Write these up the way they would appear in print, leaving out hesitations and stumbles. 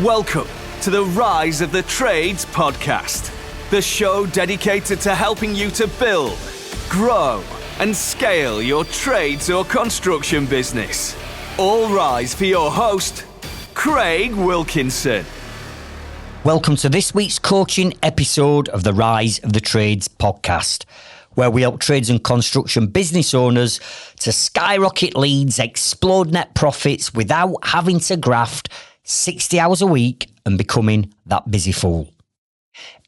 Welcome to the Rise of the Trades podcast, the show dedicated to helping you to build, grow, and scale your trades or construction business. All rise for your host, Craig Wilkinson. Welcome to this week's coaching episode of the Rise of the Trades podcast, where we help trades and construction business owners to skyrocket leads, explode net profits without having to graft 60 hours a week and becoming that busy fool.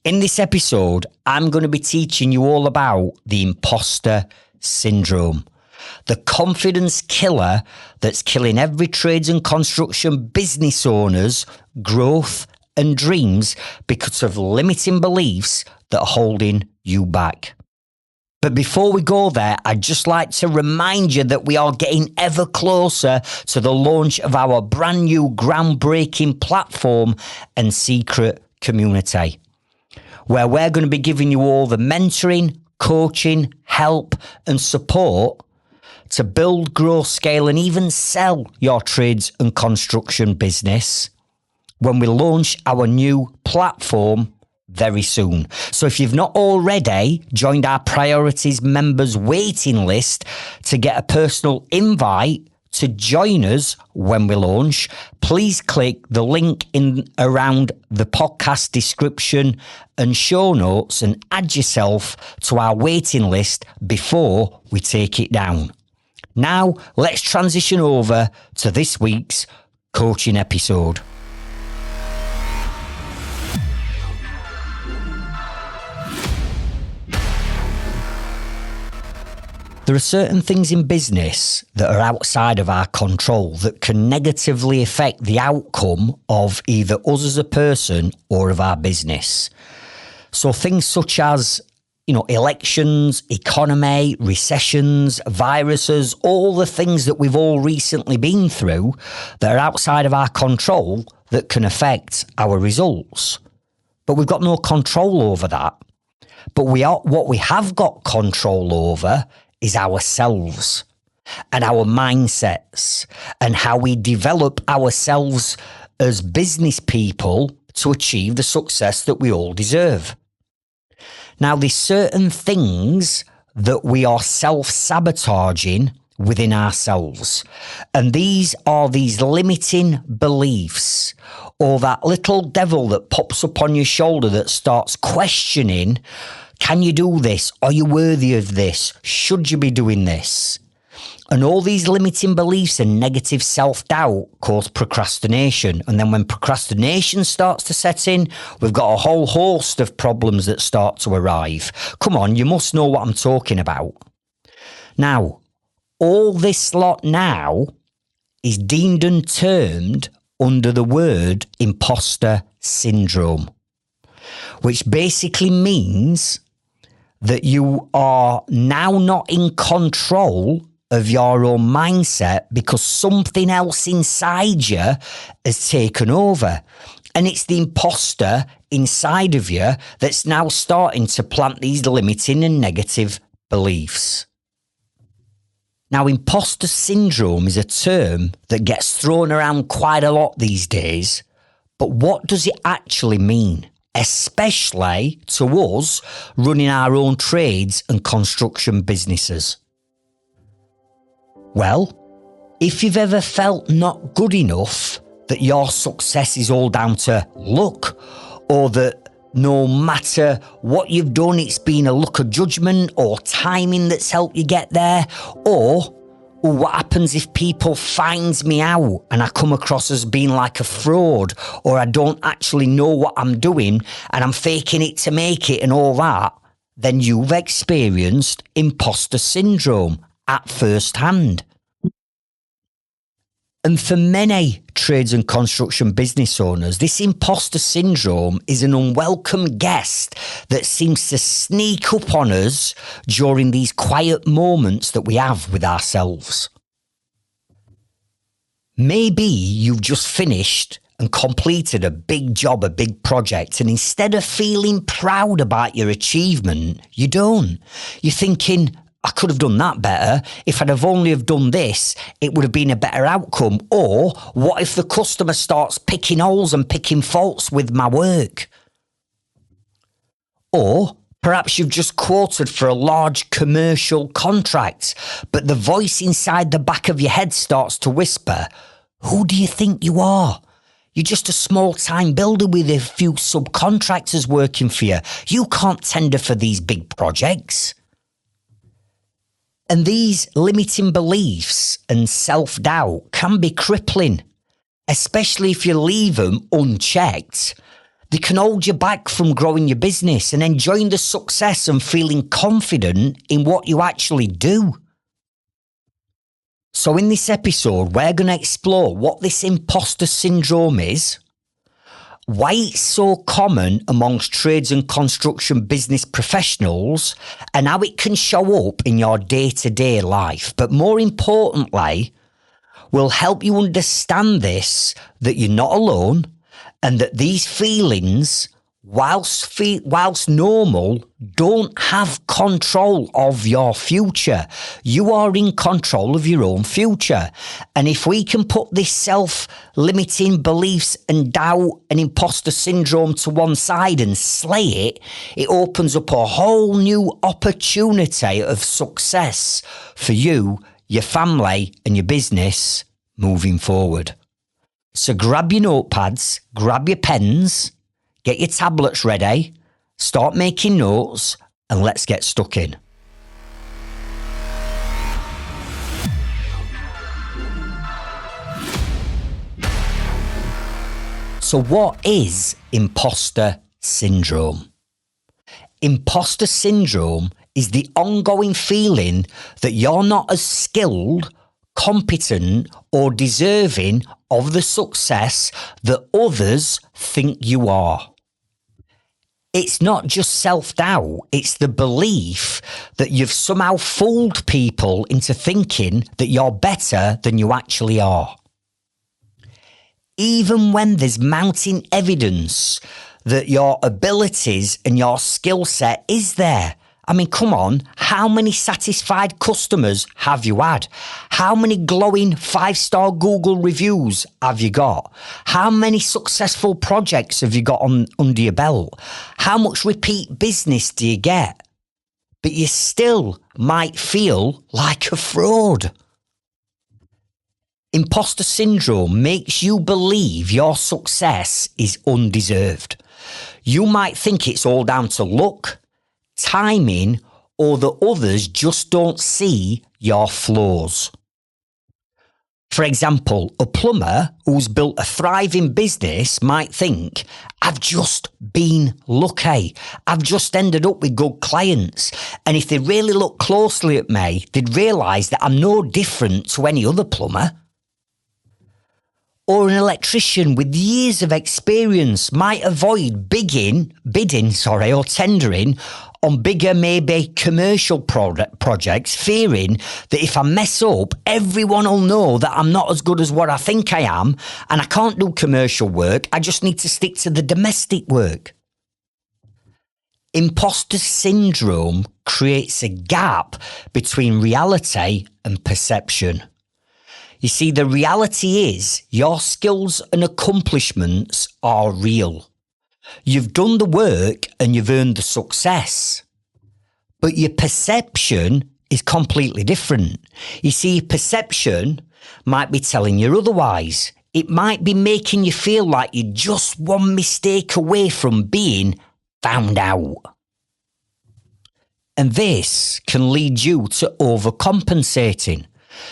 In this episode, I'm going to be teaching you all about the imposter syndrome, the confidence killer that's killing every trades and construction business owner's growth and dreams because of limiting beliefs that are holding you back. But before we go there, I'd just like to remind you that we are getting ever closer to the launch of our brand new groundbreaking platform and secret community, where we're going to be giving you all the mentoring, coaching, help and support to build, grow, scale and even sell your trades and construction business when we launch our new platform very soon. So if you've not already joined our priorities members waiting list to get a personal invite to join us when we launch, please click the link in around the podcast description and show notes and add yourself to our waiting list before we take it down. Now let's transition over to this week's coaching episode. There are certain things in business that are outside of our control that can negatively affect the outcome of either us as a person or of our business. So things such as, elections, economy, recessions, viruses, all the things that we've all recently been through that are outside of our control that can affect our results. But we've got no control over that. But what we have got control over is ourselves and our mindsets and how we develop ourselves as business people to achieve the success that we all deserve. Now, there's certain things that we are self-sabotaging within ourselves. And these are these limiting beliefs or that little devil that pops up on your shoulder that starts questioning, can you do this? Are you worthy of this? Should you be doing this? And all these limiting beliefs and negative self-doubt cause procrastination. And then when procrastination starts to set in, we've got a whole host of problems that start to arrive. Come on, you must know what I'm talking about. Now, all this lot now is deemed and termed under the word imposter syndrome, which basically means that you are now not in control of your own mindset because something else inside you has taken over. And it's the imposter inside of you that's now starting to plant these limiting and negative beliefs. Now, imposter syndrome is a term that gets thrown around quite a lot these days, but what does it actually mean? Especially to us running our own trades and construction businesses. Well, if you've ever felt not good enough, that your success is all down to luck, or that no matter what you've done, it's been a luck of judgment or timing that's helped you get there, or what happens if people find me out and I come across as being like a fraud, or I don't actually know what I'm doing and I'm faking it to make it and all that, then you've experienced imposter syndrome at first hand. And for many trades and construction business owners, this imposter syndrome is an unwelcome guest that seems to sneak up on us during these quiet moments that we have with ourselves. Maybe you've just finished and completed a big job, a big project, and instead of feeling proud about your achievement, you don't. You're thinking, I could have done that better. If I'd have only have done this, it would have been a better outcome. Or what if the customer starts picking holes and picking faults with my work? Or perhaps you've just quoted for a large commercial contract, but the voice inside the back of your head starts to whisper, who do you think you are? You're just a small-time builder with a few subcontractors working for you. You can't tender for these big projects. And these limiting beliefs and self-doubt can be crippling, especially if you leave them unchecked. They can hold you back from growing your business and enjoying the success and feeling confident in what you actually do. So in this episode, we're going to explore what this imposter syndrome is, why it's so common amongst trades and construction business professionals, and how it can show up in your day-to-day life. But more importantly, we'll help you understand this, that you're not alone, and that these feelings, whilst normal, don't have control of your future. You are in control of your own future. And if we can put this self-limiting beliefs and doubt and imposter syndrome to one side and slay it, it opens up a whole new opportunity of success for you, your family, and your business moving forward. So grab your notepads, grab your pens, get your tablets ready, start making notes, and let's get stuck in. So what is imposter syndrome? Imposter syndrome is the ongoing feeling that you're not as skilled, competent, or deserving of the success that others think you are. It's not just self-doubt, it's the belief that you've somehow fooled people into thinking that you're better than you actually are. Even when there's mounting evidence that your abilities and your skill set is there. I mean, come on, how many satisfied customers have you had? How many glowing 5-star Google reviews have you got? How many successful projects have you got under your belt? How much repeat business do you get? But you still might feel like a fraud. Imposter syndrome makes you believe your success is undeserved. You might think it's all down to luck, timing, or that others just don't see your flaws. For example, a plumber who's built a thriving business might think, I've just been lucky. I've just ended up with good clients. And if they really look closely at me, they'd realise that I'm no different to any other plumber. Or an electrician with years of experience might avoid bidding or tendering on bigger, maybe commercial projects, fearing that if I mess up, everyone will know that I'm not as good as what I think I am, and I can't do commercial work, I just need to stick to the domestic work. Imposter syndrome creates a gap between reality and perception. You see, the reality is your skills and accomplishments are real. You've done the work and you've earned the success. But your perception is completely different. You see, your perception might be telling you otherwise. It might be making you feel like you're just one mistake away from being found out. And this can lead you to overcompensating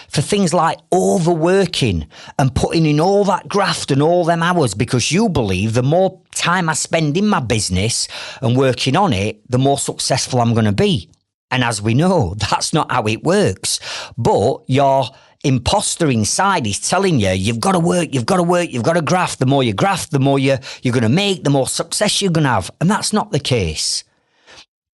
for things like overworking and putting in all that graft and all them hours, because you believe the more time I spend in my business and working on it, the more successful I'm going to be. And as we know, that's not how it works. But your imposter inside is telling you, you've got to work, you've got to graft. The more you graft, the more you're going to make, the more success you're going to have. And that's not the case.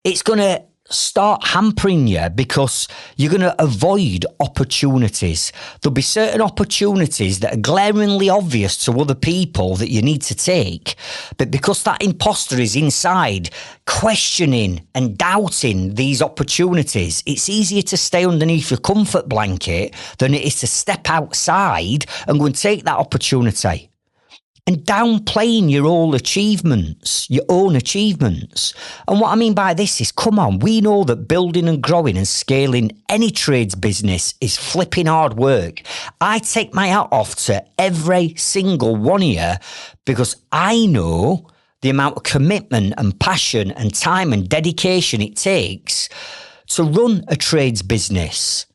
It's going to start hampering you because you're going to avoid opportunities. There'll be certain opportunities that are glaringly obvious to other people that you need to take, but because that imposter is inside questioning and doubting these opportunities, it's easier to stay underneath your comfort blanket than it is to step outside and go and take that opportunity. And downplaying your own achievements. And what I mean by this is, come on, we know that building and growing and scaling any trades business is flipping hard work. I take my hat off to every single one of you because I know the amount of commitment and passion and time and dedication it takes to run a trades business.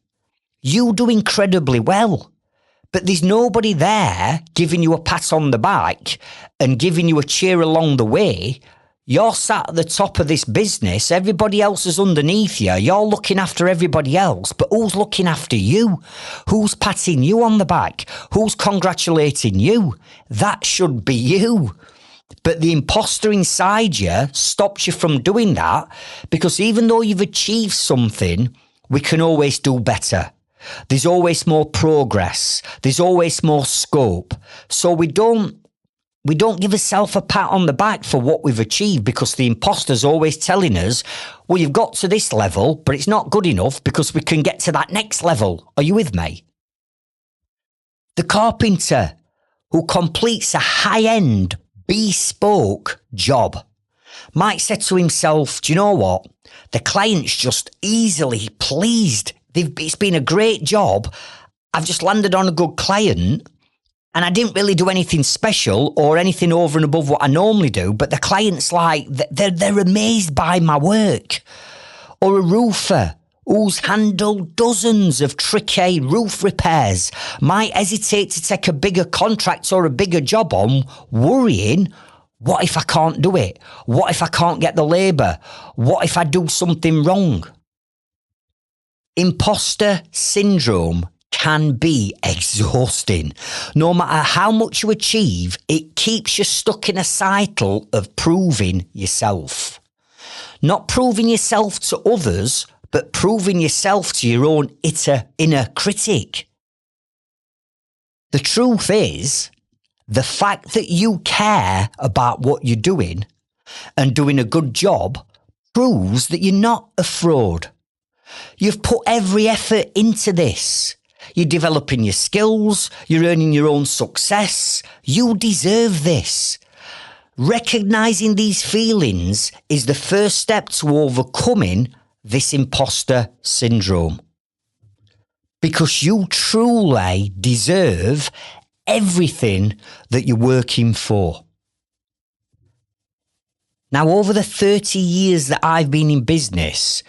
You do incredibly well. But there's nobody there giving you a pat on the back and giving you a cheer along the way. You're sat at the top of this business. Everybody else is underneath you. You're looking after everybody else. But who's looking after you? Who's patting you on the back? Who's congratulating you? That should be you. But the imposter inside you stops you from doing that because even though you've achieved something, we can always do better. There's always more progress. There's always more scope. So we don't give ourselves a pat on the back for what we've achieved because the imposter's always telling us, well, you've got to this level, but it's not good enough because we can get to that next level. Are you with me? The carpenter who completes a high-end, bespoke job might say to himself, do you know what? The client's just easily pleased. It's been a great job. I've just landed on a good client and I didn't really do anything special or anything over and above what I normally do. But the client's like, they're amazed by my work. Or a roofer who's handled dozens of tricky roof repairs might hesitate to take a bigger contract or a bigger job on, worrying, what if I can't do it? What if I can't get the labour? What if I do something wrong? Imposter syndrome can be exhausting. No matter how much you achieve, it keeps you stuck in a cycle of proving yourself. Not proving yourself to others, but proving yourself to your own inner critic. The truth is, the fact that you care about what you're doing and doing a good job proves that you're not a fraud. You've put every effort into this. You're developing your skills. You're earning your own success. You deserve this. Recognizing these feelings is the first step to overcoming this imposter syndrome. Because you truly deserve everything that you're working for. Now, over the 30 years that I've been in business,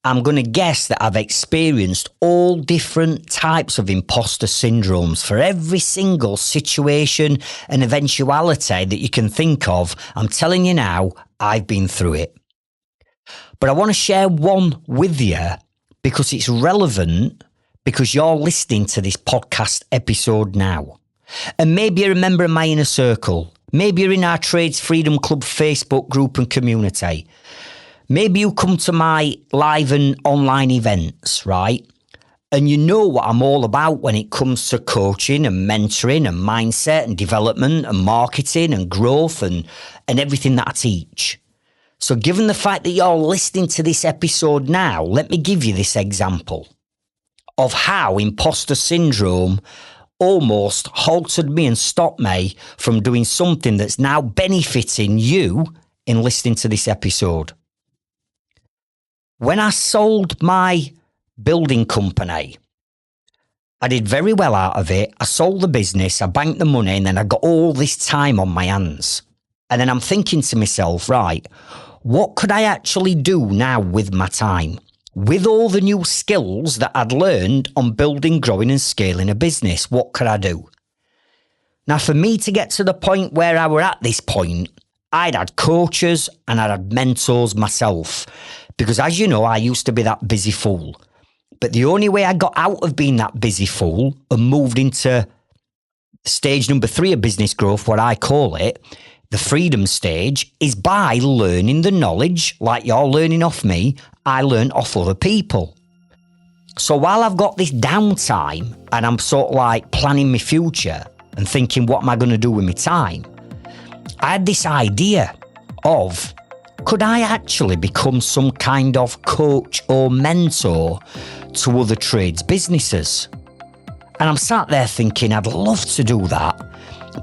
I'm going to guess that I've experienced all different types of imposter syndromes for every single situation and eventuality that you can think of. I'm telling you now, I've been through it. But I want to share one with you because it's relevant because you're listening to this podcast episode now. And maybe you're a member of my inner circle. Maybe you're in our Trades Freedom Club Facebook group and community. Maybe you come to my live and online events, right? And you know what I'm all about when it comes to coaching and mentoring and mindset and development and marketing and growth and everything that I teach. So given the fact that you're listening to this episode now, let me give you this example of how imposter syndrome almost halted me and stopped me from doing something that's now benefiting you in listening to this episode. When I sold my building company, I did very well out of it. I sold the business, I banked the money, and then I got all this time on my hands. And then I'm thinking to myself, right, what could I actually do now with my time? With all the new skills that I'd learned on building, growing and scaling a business, what could I do? Now, for me to get to the point where I were at this point, I'd had coaches and I'd had mentors myself. Because as you know, I used to be that busy fool. But the only way I got out of being that busy fool and moved into stage number 3 of business growth, what I call it, The freedom stage is by learning the knowledge, like you're learning off me, I learn off other people. So while I've got this downtime and I'm sort of like planning my future and thinking, what am I going to do with my time? I had this idea of, could I actually become some kind of coach or mentor to other trades businesses? And I'm sat there thinking, I'd love to do that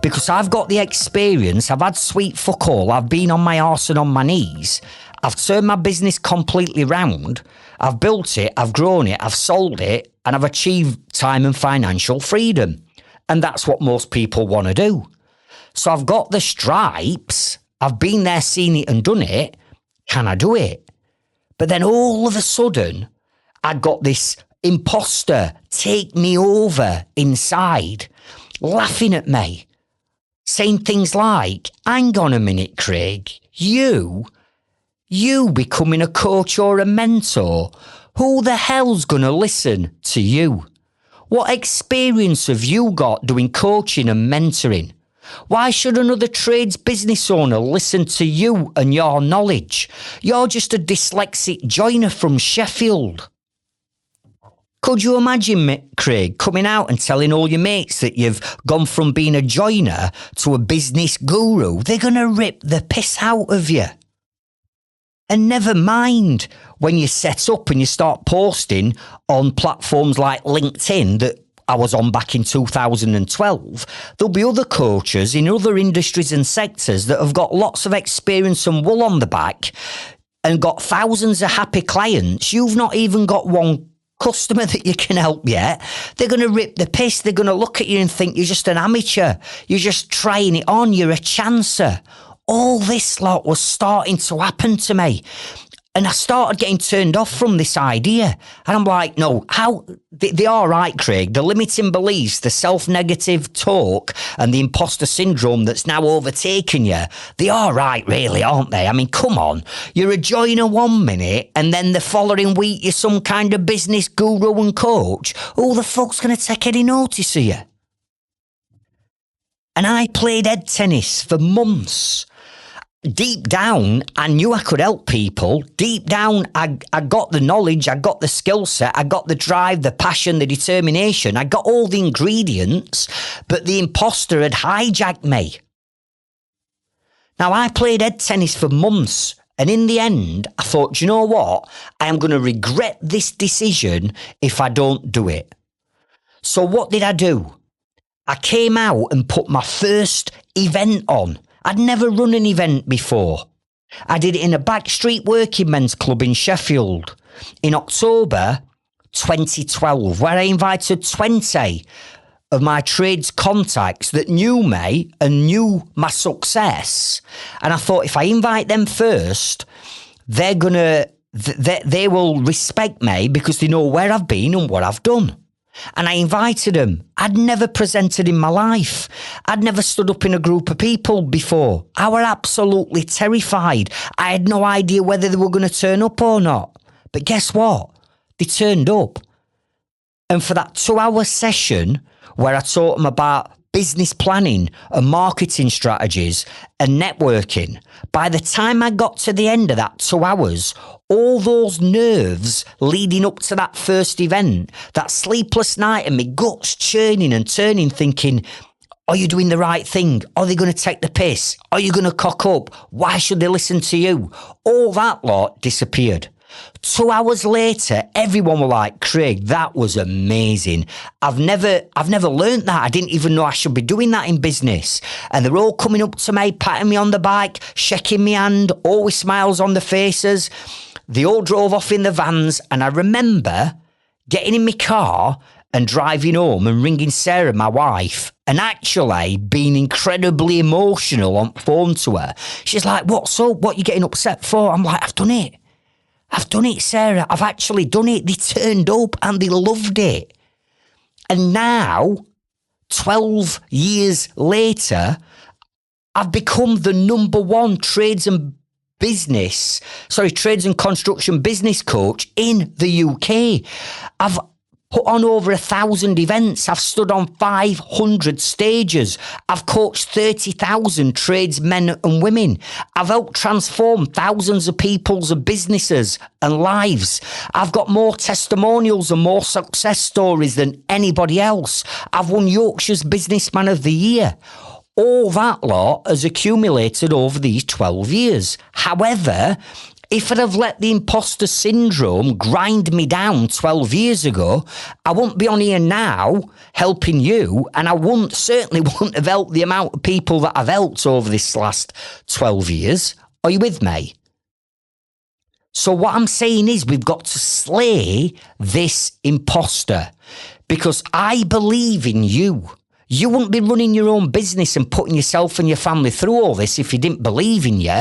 because I've got the experience. I've had sweet fuck all. I've been on my arse and on my knees. I've turned my business completely round. I've built it, I've grown it, I've sold it, and I've achieved time and financial freedom. And that's what most people want to do. So I've got the stripes. I've been there, seen it and done it. Can I do it? But then all of a sudden, I got this imposter take me over inside, laughing at me, saying things like, hang on a minute, Craig, you becoming a coach or a mentor, who the hell's going to listen to you? What experience have you got doing coaching and mentoring? Why should another trades business owner listen to you and your knowledge? You're just a dyslexic joiner from Sheffield. Could you imagine, Craig, coming out and telling all your mates that you've gone from being a joiner to a business guru? They're going to rip the piss out of you. And never mind when you set up and you start posting on platforms like LinkedIn that I was on back in 2012, there'll be other coaches in other industries and sectors that have got lots of experience and wool on the back and got thousands of happy clients. You've not even got one customer that you can help yet. They're going to rip the piss. They're going to look at you and think you're just an amateur. You're just trying it on. You're a chancer. All this lot was starting to happen to me. And I started getting turned off from this idea. And I'm like, no, they are right, Craig. The limiting beliefs, the self-negative talk and the imposter syndrome that's now overtaken you, they are right, really, aren't they? I mean, come on. You're a joiner 1 minute and then the following week you're some kind of business guru and coach. Who the fuck's going to take any notice of you? And I played head tennis for months. Deep down, I knew I could help people. Deep down, I got the knowledge, I got the skill set, I got the drive, the passion, the determination. I got all the ingredients, but the imposter had hijacked me. Now, I played head tennis for months, and in the end, I thought, do you know what? I am going to regret this decision if I don't do it. So what did I do? I came out and put my first event on. I'd never run an event before. I did it in a backstreet working men's club in Sheffield in October 2012, where I invited 20 of my trades contacts that knew me and knew my success. And I thought, if I invite them first, they will respect me because they know where I've been and what I've done. And I invited them. I'd never presented in my life. I'd never stood up in a group of people before. I were absolutely terrified. I had no idea whether they were going to turn up or not. But guess what? They turned up. And for that 2-hour session where I taught them about business planning and marketing strategies and networking, by the time I got to the end of that 2 hours, all those nerves leading up to that first event, that sleepless night and my guts churning and turning, thinking, are you doing the right thing? Are they going to take the piss? Are you going to cock up? Why should they listen to you? All that lot disappeared. 2 hours later, everyone were like, Craig, that was amazing. I've never learned that. I didn't even know I should be doing that in business. And they're all coming up to me, patting me on the back, shaking my hand, always smiles on their faces. They all drove off in the vans. And I remember getting in my car and driving home and ringing Sarah, my wife, and actually being incredibly emotional on the phone to her. She's like, what's up? What are you getting upset for? I'm like, I've done it. I've done it, Sarah. I've actually done it. They turned up and they loved it. And now, 12 years later, I've become the #1 trades and construction business coach in the UK. I've put on over 1,000 events. I've stood on 500 stages. I've coached 30,000 tradesmen and women. I've helped transform thousands of people's businesses and lives. I've got more testimonials and more success stories than anybody else. I've won Yorkshire's Businessman of the Year. All that lot has accumulated over these 12 years. However, if I'd have let the imposter syndrome grind me down 12 years ago, I wouldn't be on here now helping you, and I certainly wouldn't have helped the amount of people that I've helped over this last 12 years. Are you with me? So what I'm saying is we've got to slay this imposter, because I believe in you. You wouldn't be running your own business and putting yourself and your family through all this if you didn't believe in you.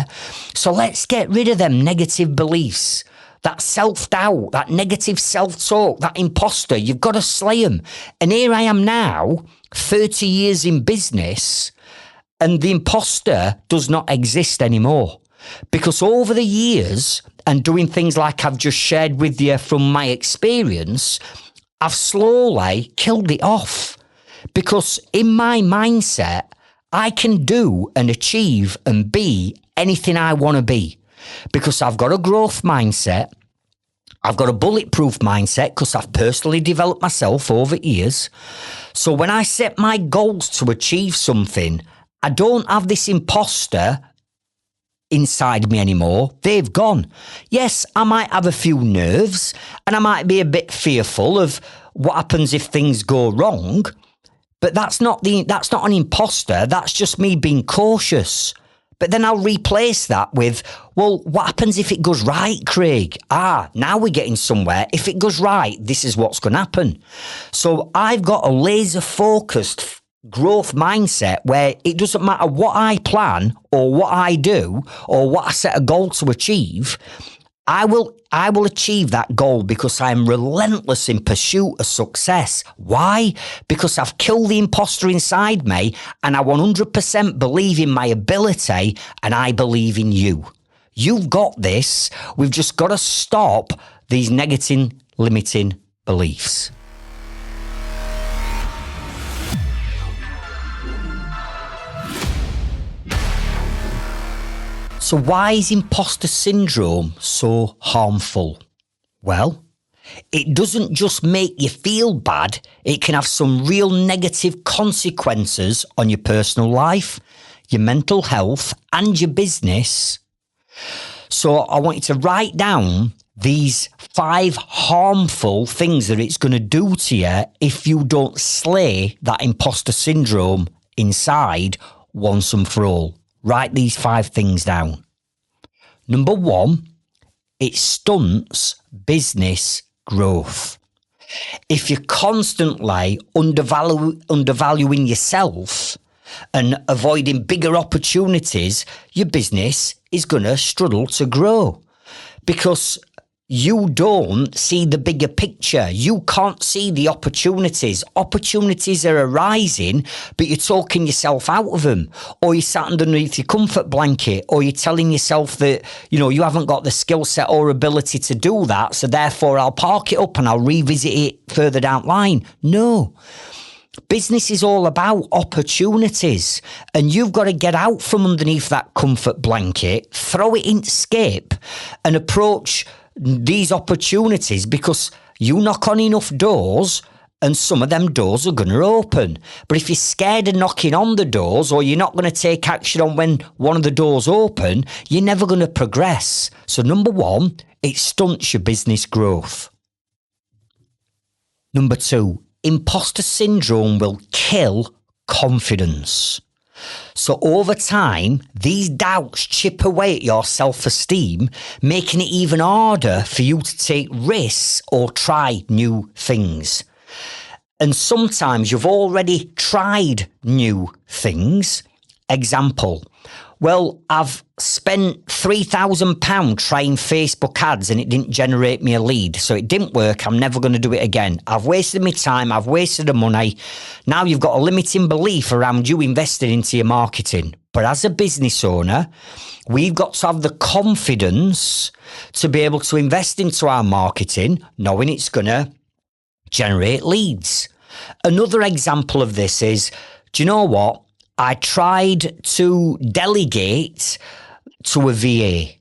So let's get rid of them negative beliefs, that self-doubt, that negative self-talk, that imposter. You've got to slay them. And here I am now, 30 years in business, and the imposter does not exist anymore. Because over the years, and doing things like I've just shared with you from my experience, I've slowly killed it off. Because in my mindset, I can do and achieve and be anything I want to be. Because I've got a growth mindset. I've got a bulletproof mindset because I've personally developed myself over years. So when I set my goals to achieve something, I don't have this imposter inside me anymore. They've gone. Yes, I might have a few nerves and I might be a bit fearful of what happens if things go wrong. But that's not an imposter. That's just me being cautious. But then I'll replace that with, well, what happens if it goes right, Craig? Now we're getting somewhere. If it goes right, this is what's going to happen. So I've got a laser-focused growth mindset where it doesn't matter what I plan or what I do or what I set a goal to achieve. I will achieve that goal because I'm relentless in pursuit of success. Why? Because I've killed the imposter inside me and I 100% believe in my ability and I believe in you. You've got this. We've just got to stop these negative, limiting beliefs. So why is imposter syndrome so harmful? Well, it doesn't just make you feel bad. It can have some real negative consequences on your personal life, your mental health, and your business. So I want you to write down these 5 harmful things that it's going to do to you if you don't slay that imposter syndrome inside once and for all. Write these 5 things down. Number 1, it stunts business growth. If you're constantly undervaluing yourself and avoiding bigger opportunities, your business is going to struggle to grow because you don't see the bigger picture. You can't see the opportunities. Opportunities are arising, but you're talking yourself out of them, or you're sat underneath your comfort blanket, or you're telling yourself that, you haven't got the skill set or ability to do that, so therefore I'll park it up and I'll revisit it further down the line. No. Business is all about opportunities, and you've got to get out from underneath that comfort blanket, throw it into Skip, and approach these opportunities, because you knock on enough doors and some of them doors are going to open. But if you're scared of knocking on the doors, or you're not going to take action on when one of the doors open, you're never going to progress. So number 1, it stunts your business growth. Number 2, imposter syndrome will kill confidence. So over time, these doubts chip away at your self-esteem, making it even harder for you to take risks or try new things. And sometimes you've already tried new things. Example, well, I've spent £3,000 trying Facebook ads and it didn't generate me a lead. So it didn't work. I'm never going to do it again. I've wasted my time. I've wasted the money. Now you've got a limiting belief around you investing into your marketing. But as a business owner, we've got to have the confidence to be able to invest into our marketing, knowing it's going to generate leads. Another example of this is, do you know what? I tried to delegate to a VA.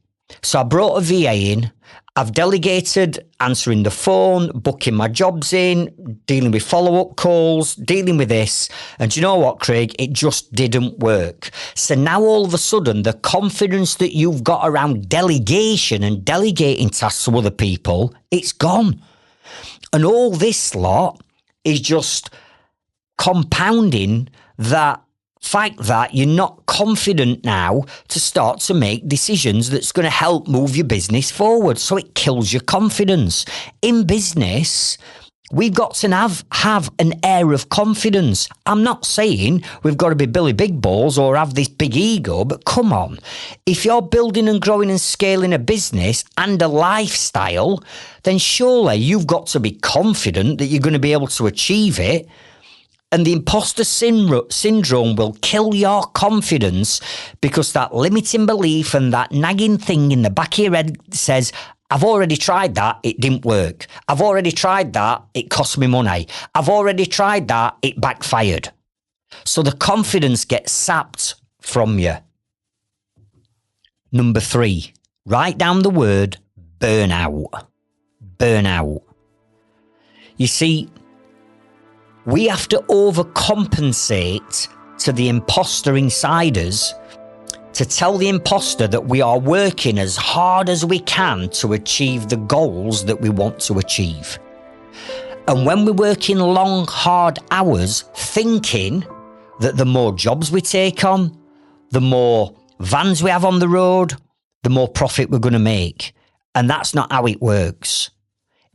So I brought a VA in. I've delegated answering the phone, booking my jobs in, dealing with follow-up calls, dealing with this. And do you know what, Craig? It just didn't work. So now all of a sudden, the confidence that you've got around delegation and delegating tasks to other people, it's gone. And all this lot is just compounding that fact that you're not confident now to start to make decisions that's going to help move your business forward. So it kills your confidence. In business, we've got to have an air of confidence. I'm not saying we've got to be Billy Big Balls or have this big ego, but come on. If you're building and growing and scaling a business and a lifestyle, then surely you've got to be confident that you're going to be able to achieve it. And the imposter syndrome will kill your confidence because that limiting belief and that nagging thing in the back of your head says, I've already tried that, it didn't work. I've already tried that, it cost me money. I've already tried that, it backfired. So the confidence gets sapped from you. Number 3, write down the word burnout. Burnout. You see, we have to overcompensate to the imposter inside us to tell the imposter that we are working as hard as we can to achieve the goals that we want to achieve. And when we're working long, hard hours, thinking that the more jobs we take on, the more vans we have on the road, the more profit we're going to make. And that's not how it works.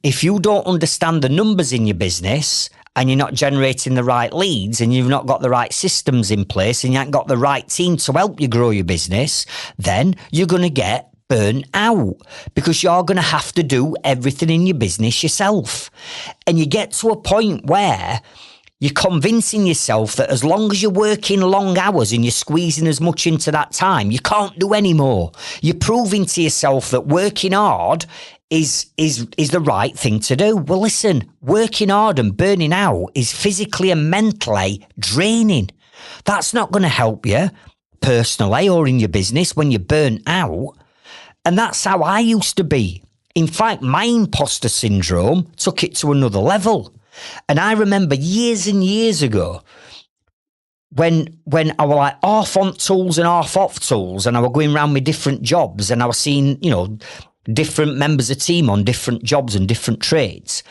If you don't understand the numbers in your business and you're not generating the right leads and you've not got the right systems in place and you haven't got the right team to help you grow your business, then you're going to get burnt out because you're going to have to do everything in your business yourself. And you get to a point where you're convincing yourself that as long as you're working long hours and you're squeezing as much into that time, you can't do any more. You're proving to yourself that working hard is the right thing to do. Well, listen, working hard and burning out is physically and mentally draining. That's not going to help you personally or in your business when you're burnt out. And that's how I used to be. In fact, my imposter syndrome took it to another level. And I remember years and years ago when I was like half on tools and half off tools and I was going around with different jobs and I was seeing, different members of the team on different jobs and different trades.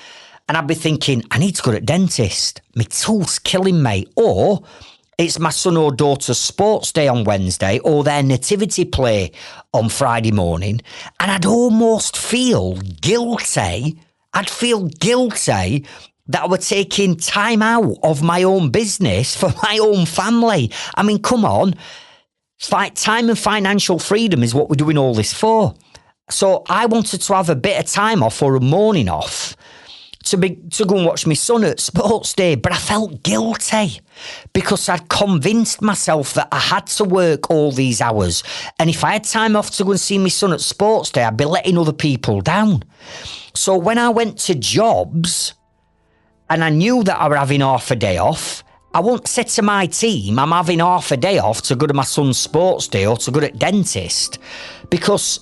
And I'd be thinking, I need to go to the dentist. My tool's killing me. Or it's my son or daughter's sports day on Wednesday or their nativity play on Friday morning. And I'd almost feel guilty. I'd feel guilty that I was taking time out of my own business for my own family. I mean, come on. Time and financial freedom is what we're doing all this for. So I wanted to have a bit of time off or a morning off to go and watch my son at sports day, but I felt guilty because I'd convinced myself that I had to work all these hours. And if I had time off to go and see my son at sports day, I'd be letting other people down. So when I went to jobs and I knew that I was having half a day off, I won't say to my team, I'm having half a day off to go to my son's sports day or to go to the dentist, because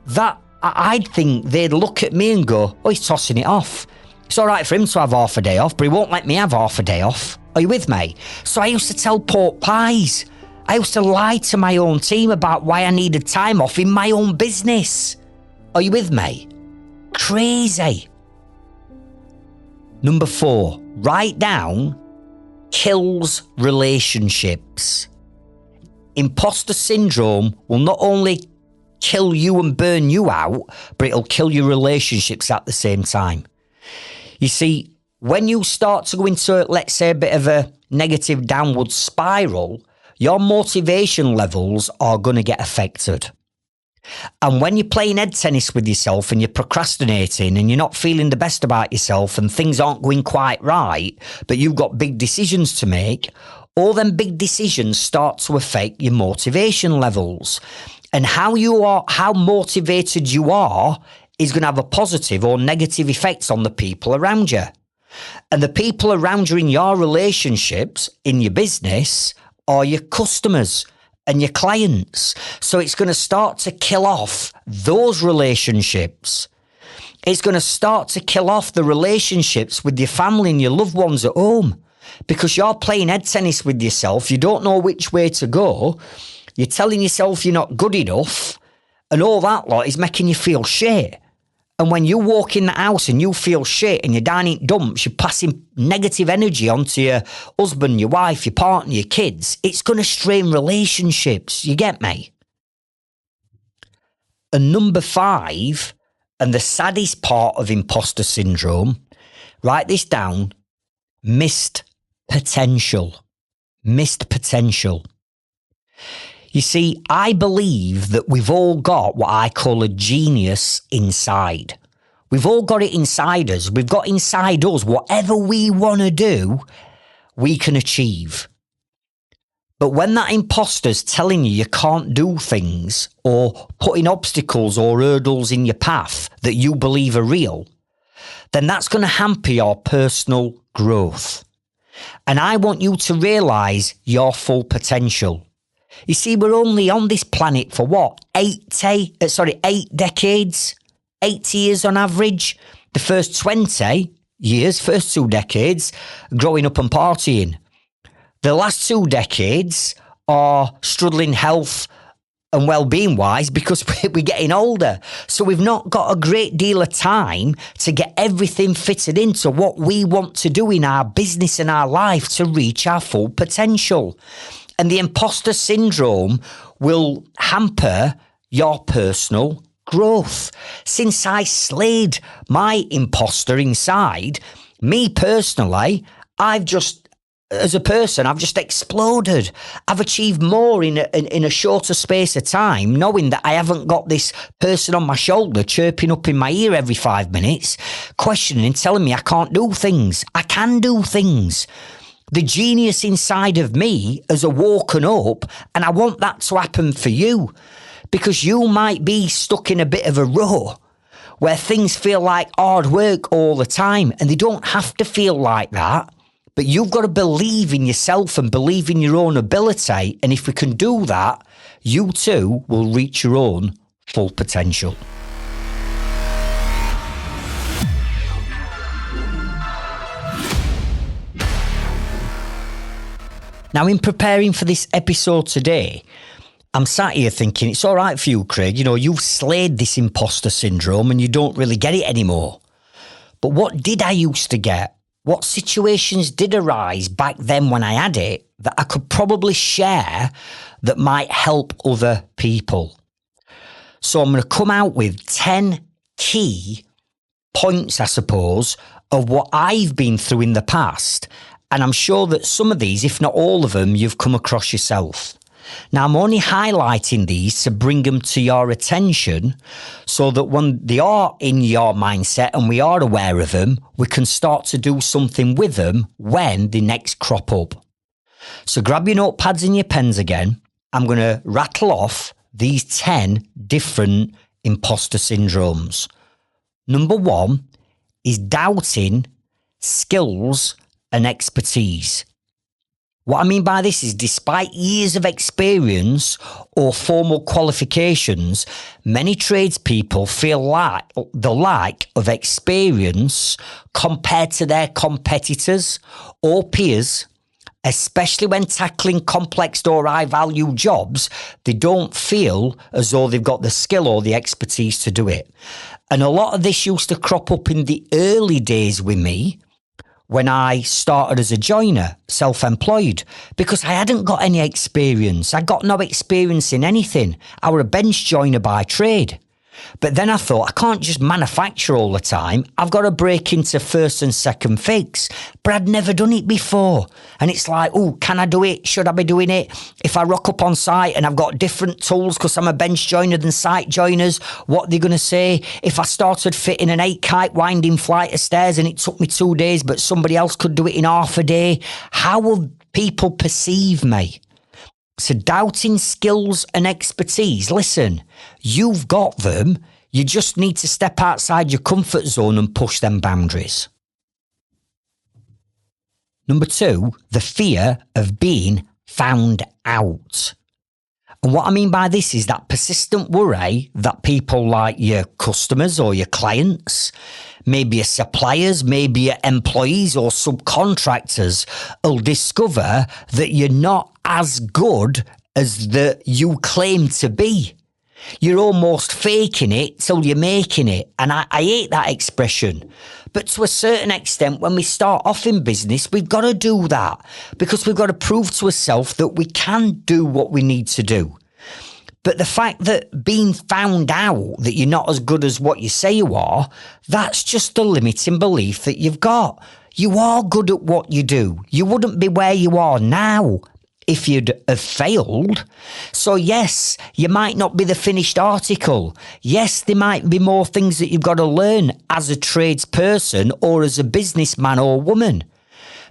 that I'd think they'd look at me and go, oh, he's tossing it off. It's all right for him to have half a day off, but he won't let me have half a day off. Are you with me? So I used to tell pork pies. I used to lie to my own team about why I needed time off in my own business. Are you with me? Crazy. Number 4, write down kills relationships. Imposter syndrome will not only kill you and burn you out, but it'll kill your relationships at the same time. You see, when you start to go into, let's say, a bit of a negative downward spiral, your motivation levels are going to get affected. And when you're playing head tennis with yourself and you're procrastinating and you're not feeling the best about yourself and things aren't going quite right, but you've got big decisions to make, all them big decisions start to affect your motivation levels. And how motivated you are is going to have a positive or negative effects on the people around you. And the people around you in your relationships, in your business, are your customers and your clients. So it's going to start to kill off those relationships. It's going to start to kill off the relationships with your family and your loved ones at home, because you're playing head tennis with yourself. You don't know which way to go. You're telling yourself you're not good enough, and all that lot is making you feel shit. And when you walk in the house and you feel shit and you're down in dumps, you're passing negative energy onto your husband, your wife, your partner, your kids. It's going to strain relationships. You get me? And number 5, and the saddest part of imposter syndrome, write this down, missed potential. Missed potential. You see, I believe that we've all got what I call a genius inside. We've all got it inside us. We've got inside us whatever we want to do, we can achieve. But when that imposter's telling you can't do things, or putting obstacles or hurdles in your path that you believe are real, then that's going to hamper your personal growth. And I want you to realise your full potential. You see, we're only on this planet for what? 8 decades, 8 years on average. The first 20 years, first 2 decades, growing up and partying. The last 2 decades are struggling health and well-being wise because we're getting older. So we've not got a great deal of time to get everything fitted into what we want to do in our business and our life to reach our full potential. And the imposter syndrome will hamper your personal growth. Since I slayed my imposter inside, me personally, as a person, I've just exploded. I've achieved more in a shorter space of time, knowing that I haven't got this person on my shoulder chirping up in my ear every 5 minutes, questioning and telling me I can't do things. I can do things. The genius inside of me has awoken up, and I want that to happen for you, because you might be stuck in a bit of a rut where things feel like hard work all the time, and they don't have to feel like that. But you've got to believe in yourself and believe in your own ability. And if we can do that, you too will reach your own full potential. Now, in preparing for this episode today, I'm sat here thinking, it's all right for you, Craig. You know, you've slayed this imposter syndrome and you don't really get it anymore. But what did I used to get? What situations did arise back then when I had it that I could probably share that might help other people? So I'm going to come out with 10 key points, I suppose, of what I've been through in the past. And I'm sure that some of these, if not all of them, you've come across yourself. Now, I'm only highlighting these to bring them to your attention so that when they are in your mindset and we are aware of them, we can start to do something with them when they next crop up. So grab your notepads and your pens again. I'm going to rattle off these 10 different imposter syndromes. Number 1 is doubting skills and expertise. What I mean by this is, despite years of experience or formal qualifications, many tradespeople feel like the lack of experience compared to their competitors or peers, especially when tackling complex or high-value jobs. They don't feel as though they've got the skill or the expertise to do it. And a lot of this used to crop up in the early days with me, when I started as a joiner, self-employed, because I hadn't got any experience. I got no experience in anything. I were a bench joiner by trade. But then I thought, I can't just manufacture all the time. I've got to break into first and second fix. But I'd never done it before. And it's like, oh, can I do it? Should I be doing it? If I rock up on site and I've got different tools because I'm a bench joiner than site joiners, what are they going to say? If I started fitting an 8-kite winding flight of stairs and it took me 2 days, but somebody else could do it in half a day, how will people perceive me? So doubting skills and expertise, listen, you've got them. You just need to step outside your comfort zone and push them boundaries. Number 2, the fear of being found out. And what I mean by this is that persistent worry that people like your customers or your clients, maybe your suppliers, maybe your employees or subcontractors will discover that you're not as good as you claim to be. You're almost faking it till you're making it. And I hate that expression. But to a certain extent, when we start off in business, we've got to do that because we've got to prove to ourselves that we can do what we need to do. But the fact that being found out that you're not as good as what you say you are, that's just a limiting belief that you've got. You are good at what you do. You wouldn't be where you are now if you'd have failed. So yes, you might not be the finished article. Yes, there might be more things that you've got to learn as a tradesperson or as a businessman or woman.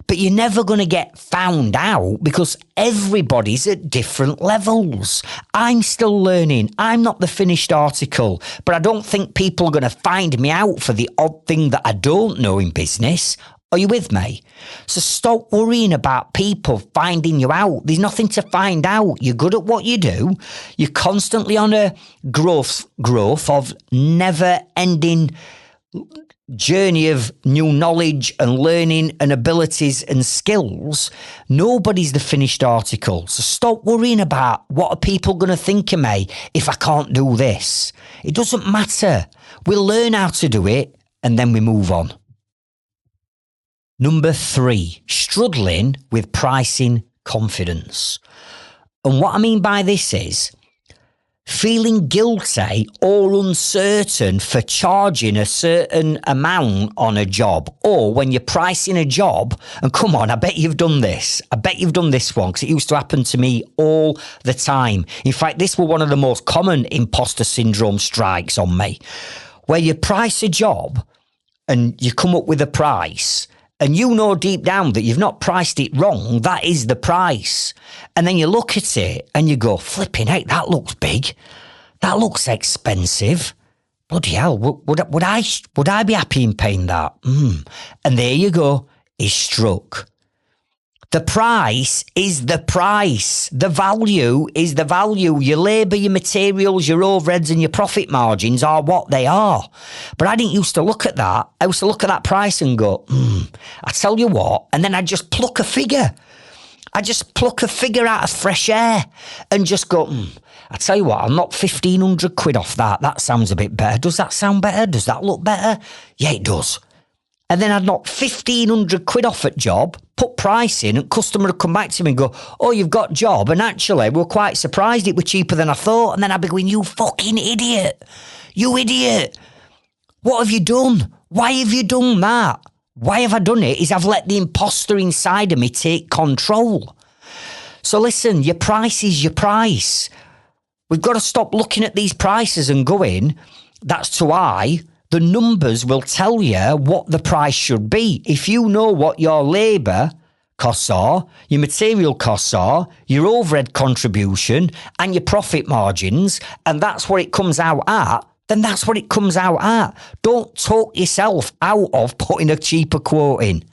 But you're never going to get found out because everybody's at different levels. I'm still learning. I'm not the finished article, but I don't think people are going to find me out for the odd thing that I don't know in business. Are you with me? So stop worrying about people finding you out. There's nothing to find out. You're good at what you do. You're constantly on a growth of never-ending journey of new knowledge and learning and abilities and skills. Nobody's the finished article. So stop worrying about what are people going to think of me if I can't do this. It doesn't matter. We'll learn how to do it and then we move on. Number 3, struggling with pricing confidence. And what I mean by this is feeling guilty or uncertain for charging a certain amount on a job, or when you're pricing a job, and come on, I bet you've done this. I bet you've done this one because it used to happen to me all the time. In fact, this was one of the most common imposter syndrome strikes on me, where you price a job and you come up with a price and you know deep down that you've not priced it wrong, that is the price. And then you look at it and you go, flipping heck, that looks big. That looks expensive. Bloody hell, would I be happy in paying that? And there you go, he's struck. The price is the price. The value is the value. Your labour, your materials, your overheads and your profit margins are what they are. But I didn't used to look at that. I used to look at that price and go, I tell you what, and then I just pluck a figure. I just pluck a figure out of fresh air and just go, I tell you what, I'll knock 1,500 quid off that. That sounds a bit better. Does that sound better? Does that look better? Yeah, it does. And then I'd knock 1,500 quid off at job, put price in, and customer would come back to me and go, oh, you've got job. And actually, we're quite surprised it was cheaper than I thought. And then I'd be going, you fucking idiot. You idiot. What have you done? Why have you done that? Why have I done it? Is I've let the imposter inside of me take control. So listen, your price is your price. We've got to stop looking at these prices and going, that's too high. The numbers will tell you what the price should be. If you know what your labour costs are, your material costs are, your overhead contribution and your profit margins, and that's what it comes out at, then that's what it comes out at. Don't talk yourself out of putting a cheaper quote in.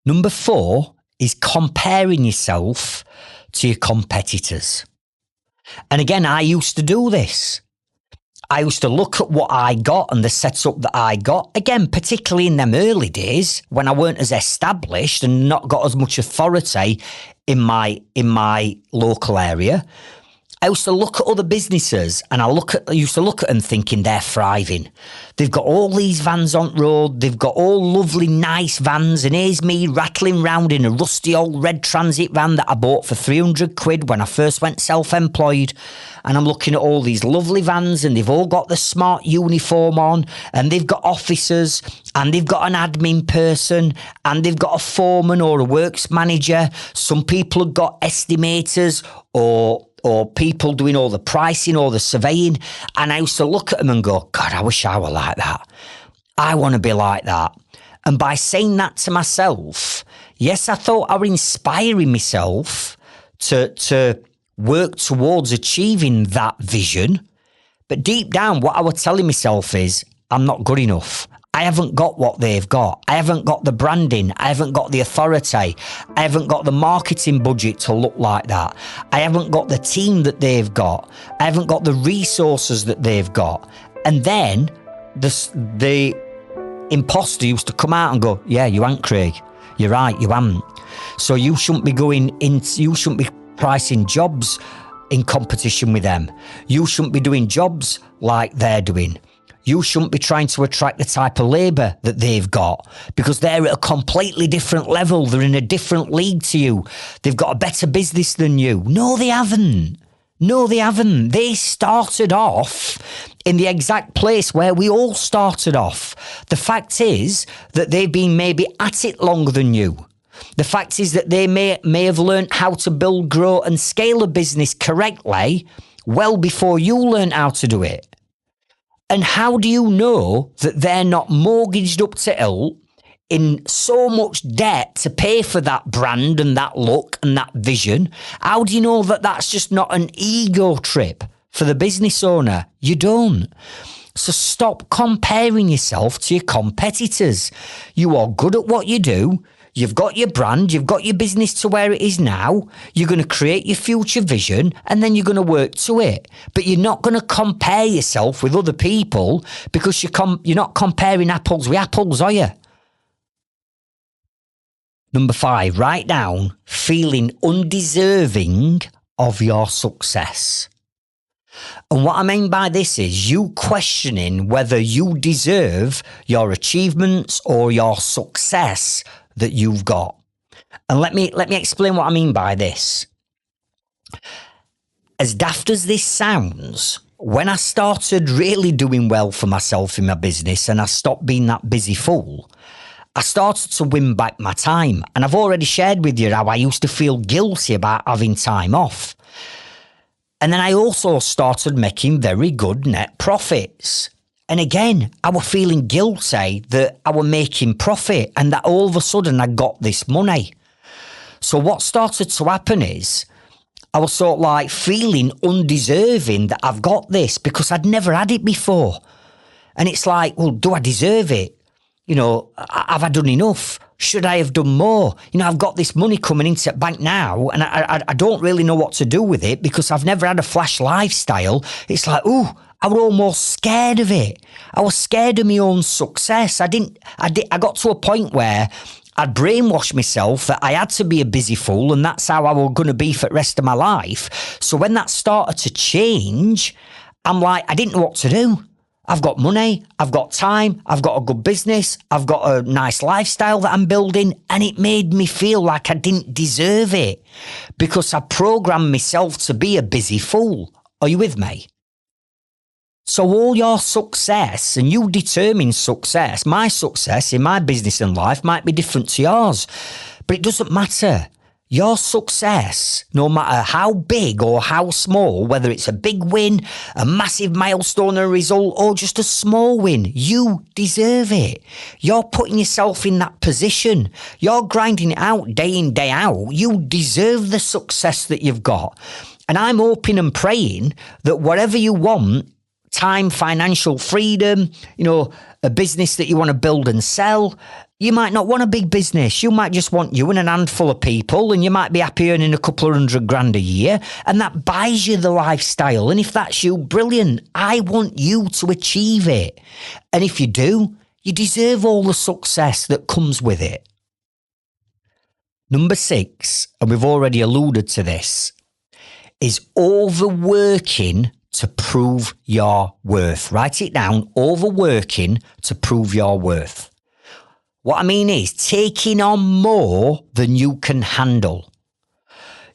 Number 4 is comparing yourself to your competitors. And again, I used to do this. I used to look at what I got and the setup that I got. Again, particularly in them early days when I weren't as established and not got as much authority in my local area. I used to look at other businesses and I used to look at them thinking they're thriving. They've got all these vans on road. They've got all lovely, nice vans. And here's me rattling round in a rusty old red transit van that I bought for 300 quid when I first went self-employed. And I'm looking at all these lovely vans and they've all got the smart uniform on and they've got officers and they've got an admin person and they've got a foreman or a works manager. Some people have got estimators or people doing all the pricing or the surveying. And I used to look at them and go, God, I wish I were like that. I want to be like that. And by saying that to myself, yes, I thought I was inspiring myself to work towards achieving that vision. But deep down, what I was telling myself is, I'm not good enough. I haven't got what they've got. I haven't got the branding. I haven't got the authority. I haven't got the marketing budget to look like that. I haven't got the team that they've got. I haven't got the resources that they've got. And then the imposter used to come out and go, yeah, you ain't, Craig. You're right, you haven't. So you shouldn't be you shouldn't be pricing jobs in competition with them. You shouldn't be doing jobs like they're doing. You shouldn't be trying to attract the type of labour that they've got because they're at a completely different level. They're in a different league to you. They've got a better business than you. No, they haven't. No, they haven't. They started off in the exact place where we all started off. The fact is that they've been maybe at it longer than you. The fact is that they may have learned how to build, grow and scale a business correctly well before you learned how to do it. And how do you know that they're not mortgaged up to hilt in so much debt to pay for that brand and that look and that vision? How do you know that that's just not an ego trip for the business owner? You don't. So stop comparing yourself to your competitors. You are good at what you do. You've got your brand, you've got your business to where it is now, you're going to create your future vision and then you're going to work to it. But you're not going to compare yourself with other people because you're not comparing apples with apples, are you? Number 5, write down feeling undeserving of your success. And what I mean by this is you questioning whether you deserve your achievements or your success that you've got. And let me explain what I mean by this. As daft as this sounds, when I started really doing well for myself in my business and I stopped being that busy fool, I started to win back my time. And I've already shared with you how I used to feel guilty about having time off. And then I also started making very good net profits. And again, I was feeling guilty that I was making profit and that all of a sudden I got this money. So what started to happen is I was sort of like feeling undeserving that I've got this because I'd never had it before. And it's like, well, do I deserve it? You know, have I done enough? Should I have done more? You know, I've got this money coming into the bank now and I don't really know what to do with it because I've never had a flash lifestyle. It's like, ooh, I was almost scared of it. I was scared of my own success. I got to a point where I'd brainwashed myself that I had to be a busy fool and that's how I was going to be for the rest of my life. So when that started to change, I'm like, I didn't know what to do. I've got money, I've got time, I've got a good business, I've got a nice lifestyle that I'm building, and it made me feel like I didn't deserve it because I programmed myself to be a busy fool. Are you with me? So all your success, and you determine success, my success in my business and life might be different to yours, but it doesn't matter. Your success, no matter how big or how small, whether it's a big win, a massive milestone or result, or just a small win, you deserve it. You're putting yourself in that position. You're grinding it out day in, day out. You deserve the success that you've got. And I'm hoping and praying that whatever you want, time, financial freedom, you know, a business that you want to build and sell, you might not want a big business. You might just want you and a handful of people and you might be happy earning a couple of $100,000 a year and that buys you the lifestyle. And if that's you, brilliant. I want you to achieve it. And if you do, you deserve all the success that comes with it. Number 6, and we've already alluded to this, is overworking to prove your worth. Write it down, overworking to prove your worth. What I mean is taking on more than you can handle.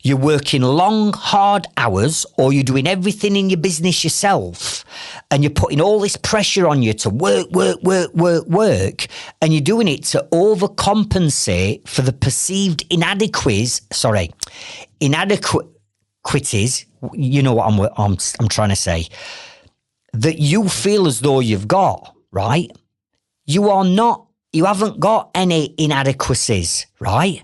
You're working long, hard hours or you're doing everything in your business yourself and you're putting all this pressure on you to work, and you're doing it to overcompensate for the perceived inadequacies, you know what I'm trying to say, that you feel as though you've got, right? You haven't got any inadequacies, right?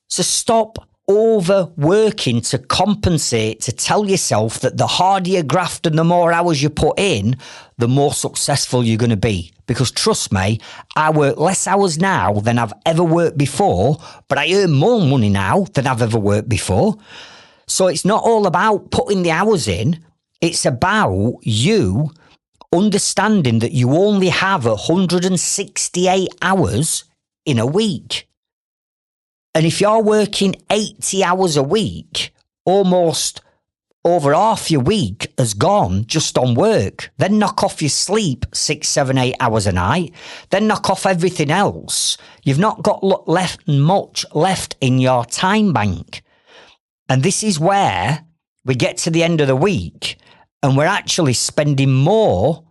So stop overworking to compensate, to tell yourself that the harder you graft and the more hours you put in, the more successful you're going to be. Because trust me, I work less hours now than I've ever worked before, but I earn more money now than I've ever worked before. So it's not all about putting the hours in. It's about you understanding that you only have 168 hours in a week. And if you're working 80 hours a week, almost over half your week has gone just on work. Then knock off your sleep 6, 7, 8 hours a night. Then knock off everything else. You've not got much left in your time bank. And this is where we get to the end of the week and we're actually spending more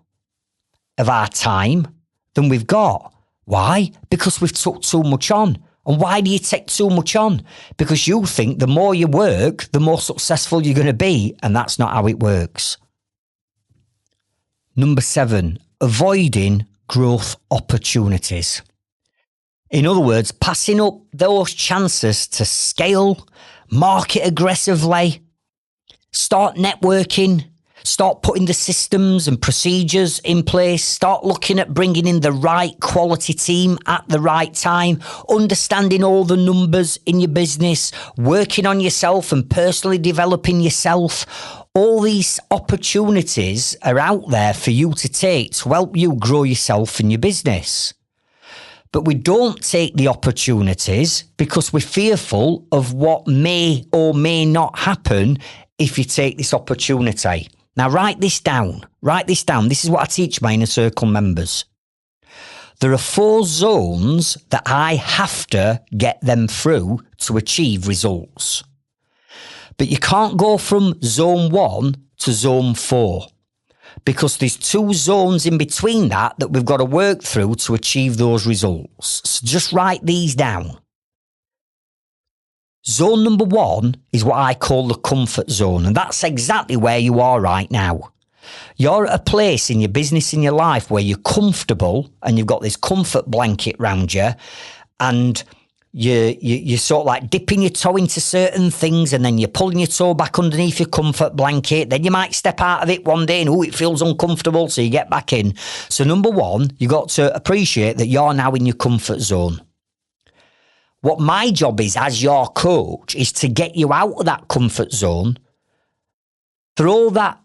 of our time than we've got. Why? Because we've took too much on. And why do you take too much on? Because you think the more you work, the more successful you're going to be. And that's not how it works. Number 7, avoiding growth opportunities. In other words, passing up those chances to scale, market aggressively, start networking, start putting the systems and procedures in place, start looking at bringing in the right quality team at the right time, understanding all the numbers in your business, working on yourself and personally developing yourself. All these opportunities are out there for you to take to help you grow yourself and your business. But we don't take the opportunities because we're fearful of what may or may not happen if you take this opportunity. Now, write this down. This is what I teach my Inner Circle members. There are 4 zones that I have to get them through to achieve results. But you can't go from zone 1 to zone 4 because there's 2 zones in between that we've got to work through to achieve those results. So just write these down. Zone number 1 is what I call the comfort zone, and that's exactly where you are right now. You're at a place in your business, in your life, where you're comfortable and you've got this comfort blanket around you, and you're sort of like dipping your toe into certain things, and then you're pulling your toe back underneath your comfort blanket. Then you might step out of it one day and, it feels uncomfortable, so you get back in. So number 1, you got to appreciate that you're now in your comfort zone. What my job is as your coach is to get you out of that comfort zone, throw that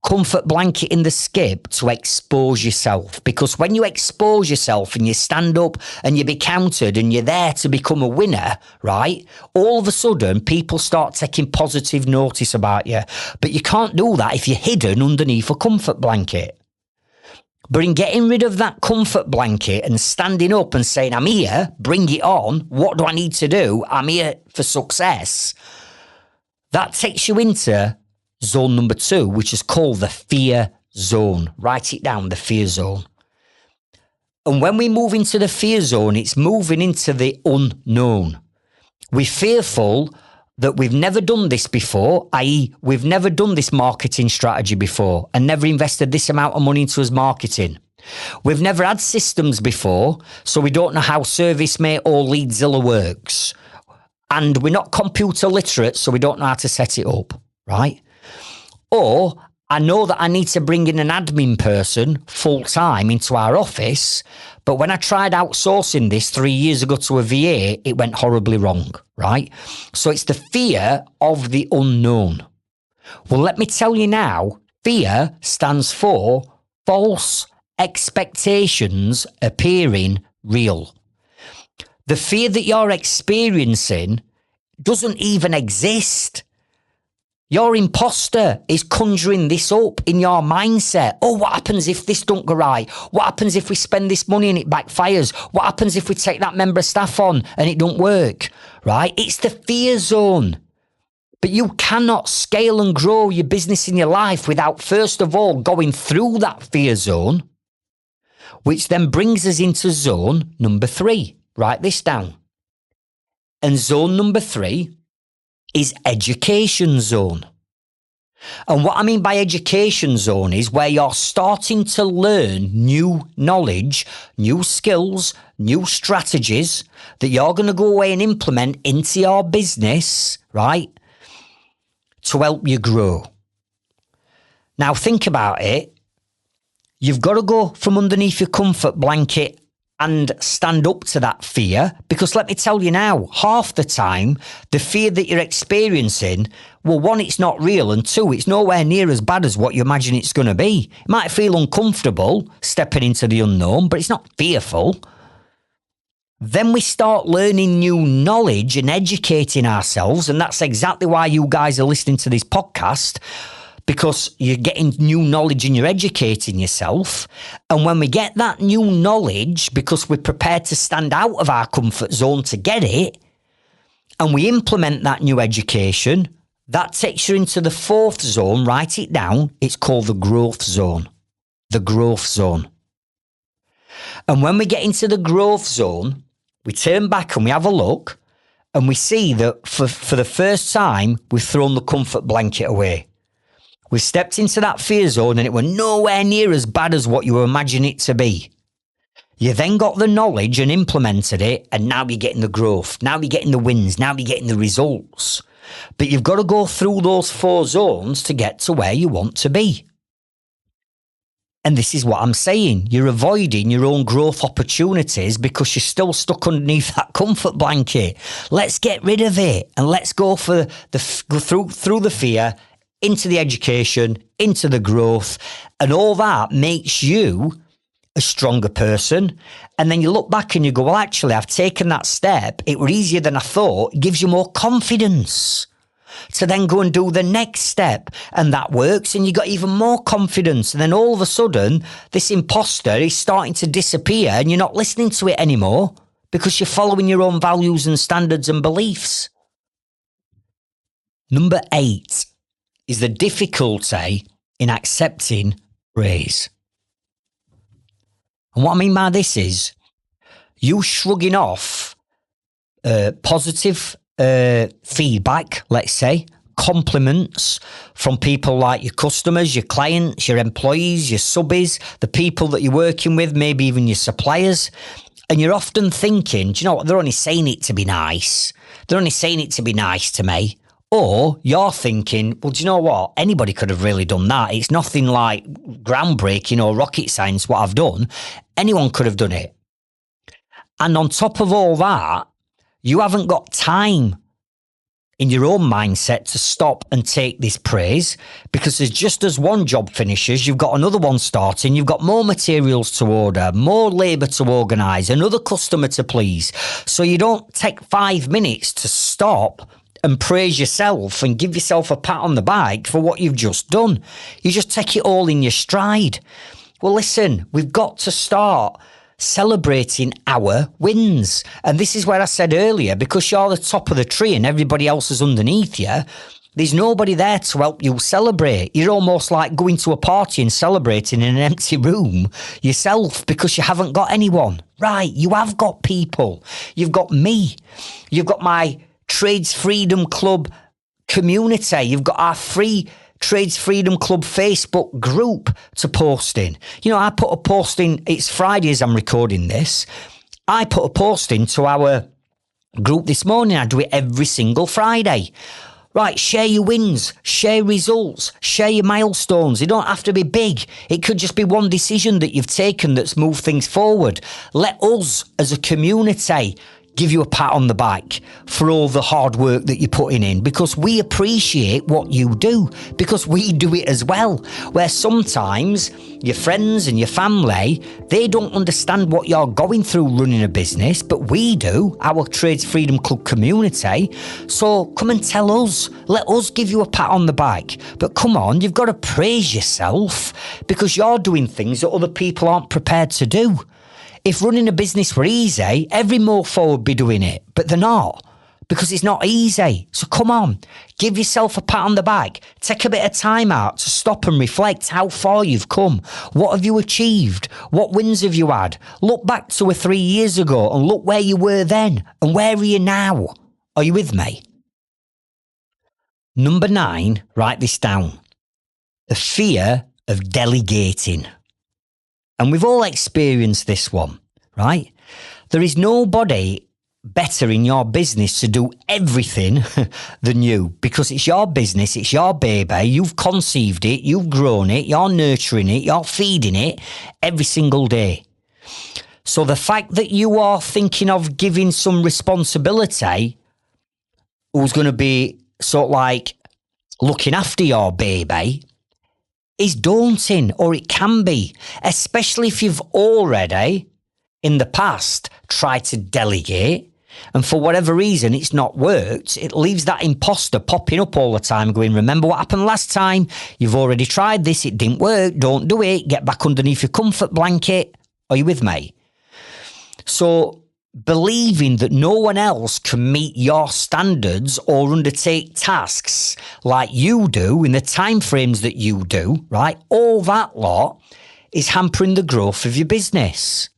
comfort blanket in the skip to expose yourself. Because when you expose yourself and you stand up and you be counted and you're there to become a winner, right? All of a sudden, people start taking positive notice about you. But you can't do that if you're hidden underneath a comfort blanket. But in getting rid of that comfort blanket and standing up and saying, I'm here, bring it on, what do I need to do? I'm here for success. That takes you into zone number 2, which is called the fear zone. Write it down, the fear zone. And when we move into the fear zone, it's moving into the unknown. We're fearful that we've never done this before, i.e. we've never done this marketing strategy before and never invested this amount of money into us marketing. We've never had systems before, so we don't know how ServiceMate or Leadzilla works. And we're not computer literate, so we don't know how to set it up, right? Or I know that I need to bring in an admin person full time into our office, but when I tried outsourcing this 3 years ago to a VA, it went horribly wrong, right? So it's the fear of the unknown. Well, let me tell you now, fear stands for false expectations appearing real. The fear that you're experiencing doesn't even exist. Your imposter is conjuring this up in your mindset. Oh, what happens if this don't go right? What happens if we spend this money and it backfires? What happens if we take that member of staff on and it don't work? Right? It's the fear zone. But you cannot scale and grow your business in your life without first of all going through that fear zone, which then brings us into zone number 3. Write this down. And zone number 3 is education zone. And what I mean by education zone is where you're starting to learn new knowledge, new skills, new strategies that you're going to go away and implement into your business, right? To help you grow. Now think about it. You've got to go from underneath your comfort blanket and stand up to that fear, because let me tell you now, half the time, the fear that you're experiencing, well, one, it's not real, and two, it's nowhere near as bad as what you imagine it's going to be. It might feel uncomfortable stepping into the unknown, but it's not fearful. Then we start learning new knowledge and educating ourselves, and that's exactly why you guys are listening to this podcast, because you're getting new knowledge and you're educating yourself. And when we get that new knowledge, because we're prepared to stand out of our comfort zone to get it, and we implement that new education, that takes you into the fourth zone. Write it down. It's called the growth zone. The growth zone. And when we get into the growth zone, we turn back and we have a look, and we see that for the first time, we've thrown the comfort blanket away. We stepped into that fear zone and it were nowhere near as bad as what you were imagining it to be. You then got the knowledge and implemented it, and now you're getting the growth. Now you're getting the wins. Now you're getting the results. But you've got to go through those four zones to get to where you want to be. And this is what I'm saying. You're avoiding your own growth opportunities because you're still stuck underneath that comfort blanket. Let's get rid of it and let's go for through the fear, into the education, into the growth, and all that makes you a stronger person. And then you look back and you go, well, actually, I've taken that step. It was easier than I thought. It gives you more confidence to then go and do the next step. And that works, and you got even more confidence. And then all of a sudden, this imposter is starting to disappear and you're not listening to it anymore because you're following your own values and standards and beliefs. Number 8 is the difficulty in accepting praise. And what I mean by this is you shrugging off positive feedback, let's say, compliments from people like your customers, your clients, your employees, your subbies, the people that you're working with, maybe even your suppliers. And you're often thinking, do you know what, they're only saying it to be nice. They're only saying it to be nice to me. Or you're thinking, well, do you know what? Anybody could have really done that. It's nothing like groundbreaking or rocket science what I've done. Anyone could have done it. And on top of all that, you haven't got time in your own mindset to stop and take this praise, because there's just as one job finishes, you've got another one starting, you've got more materials to order, more labour to organise, another customer to please. So you don't take 5 minutes to stop and praise yourself and give yourself a pat on the back for what you've just done. You just take it all in your stride. Well, listen, we've got to start celebrating our wins. And this is where I said earlier, because you're the top of the tree and everybody else is underneath you, there's nobody there to help you celebrate. You're almost like going to a party and celebrating in an empty room yourself because you haven't got anyone. Right, you have got people. You've got me. You've got my Trades Freedom Club community. You've got our free Trades Freedom Club Facebook group to post in. You know, I put a post in, it's Friday as I'm recording this. I put a post into our group this morning. I do it every single Friday. Right, share your wins, share results, share your milestones. They don't have to be big. It could just be one decision that you've taken that's moved things forward. Let us, as a community, give you a pat on the back for all the hard work that you're putting in, because we appreciate what you do, because we do it as well. Where sometimes your friends and your family, they don't understand what you're going through running a business, but we do, our Trades Freedom Club community. So come and tell us, let us give you a pat on the back. But come on, you've got to praise yourself because you're doing things that other people aren't prepared to do. If running a business were easy, every mofo would be doing it, but they're not, because it's not easy. So come on, give yourself a pat on the back. Take a bit of time out to stop and reflect how far you've come. What have you achieved? What wins have you had? Look back 2 or 3 years ago and look where you were then and where are you now? Are you with me? Number 9, write this down. the fear of delegating. And we've all experienced this one, right? There is nobody better in your business to do everything than you, because it's your business, it's your baby, you've conceived it, you've grown it, you're nurturing it, you're feeding it every single day. So the fact that you are thinking of giving some responsibility, who's going to be sort of like looking after your baby, is daunting, or it can be, especially if you've already in the past tried to delegate and for whatever reason it's not worked. It leaves that imposter popping up all the time going, remember what happened last time? You've already tried this, it didn't work, don't do it, get back underneath your comfort blanket. Are you with me? So believing that no one else can meet your standards or undertake tasks like you do in the timeframes that you do, right? All that lot is hampering the growth of your business.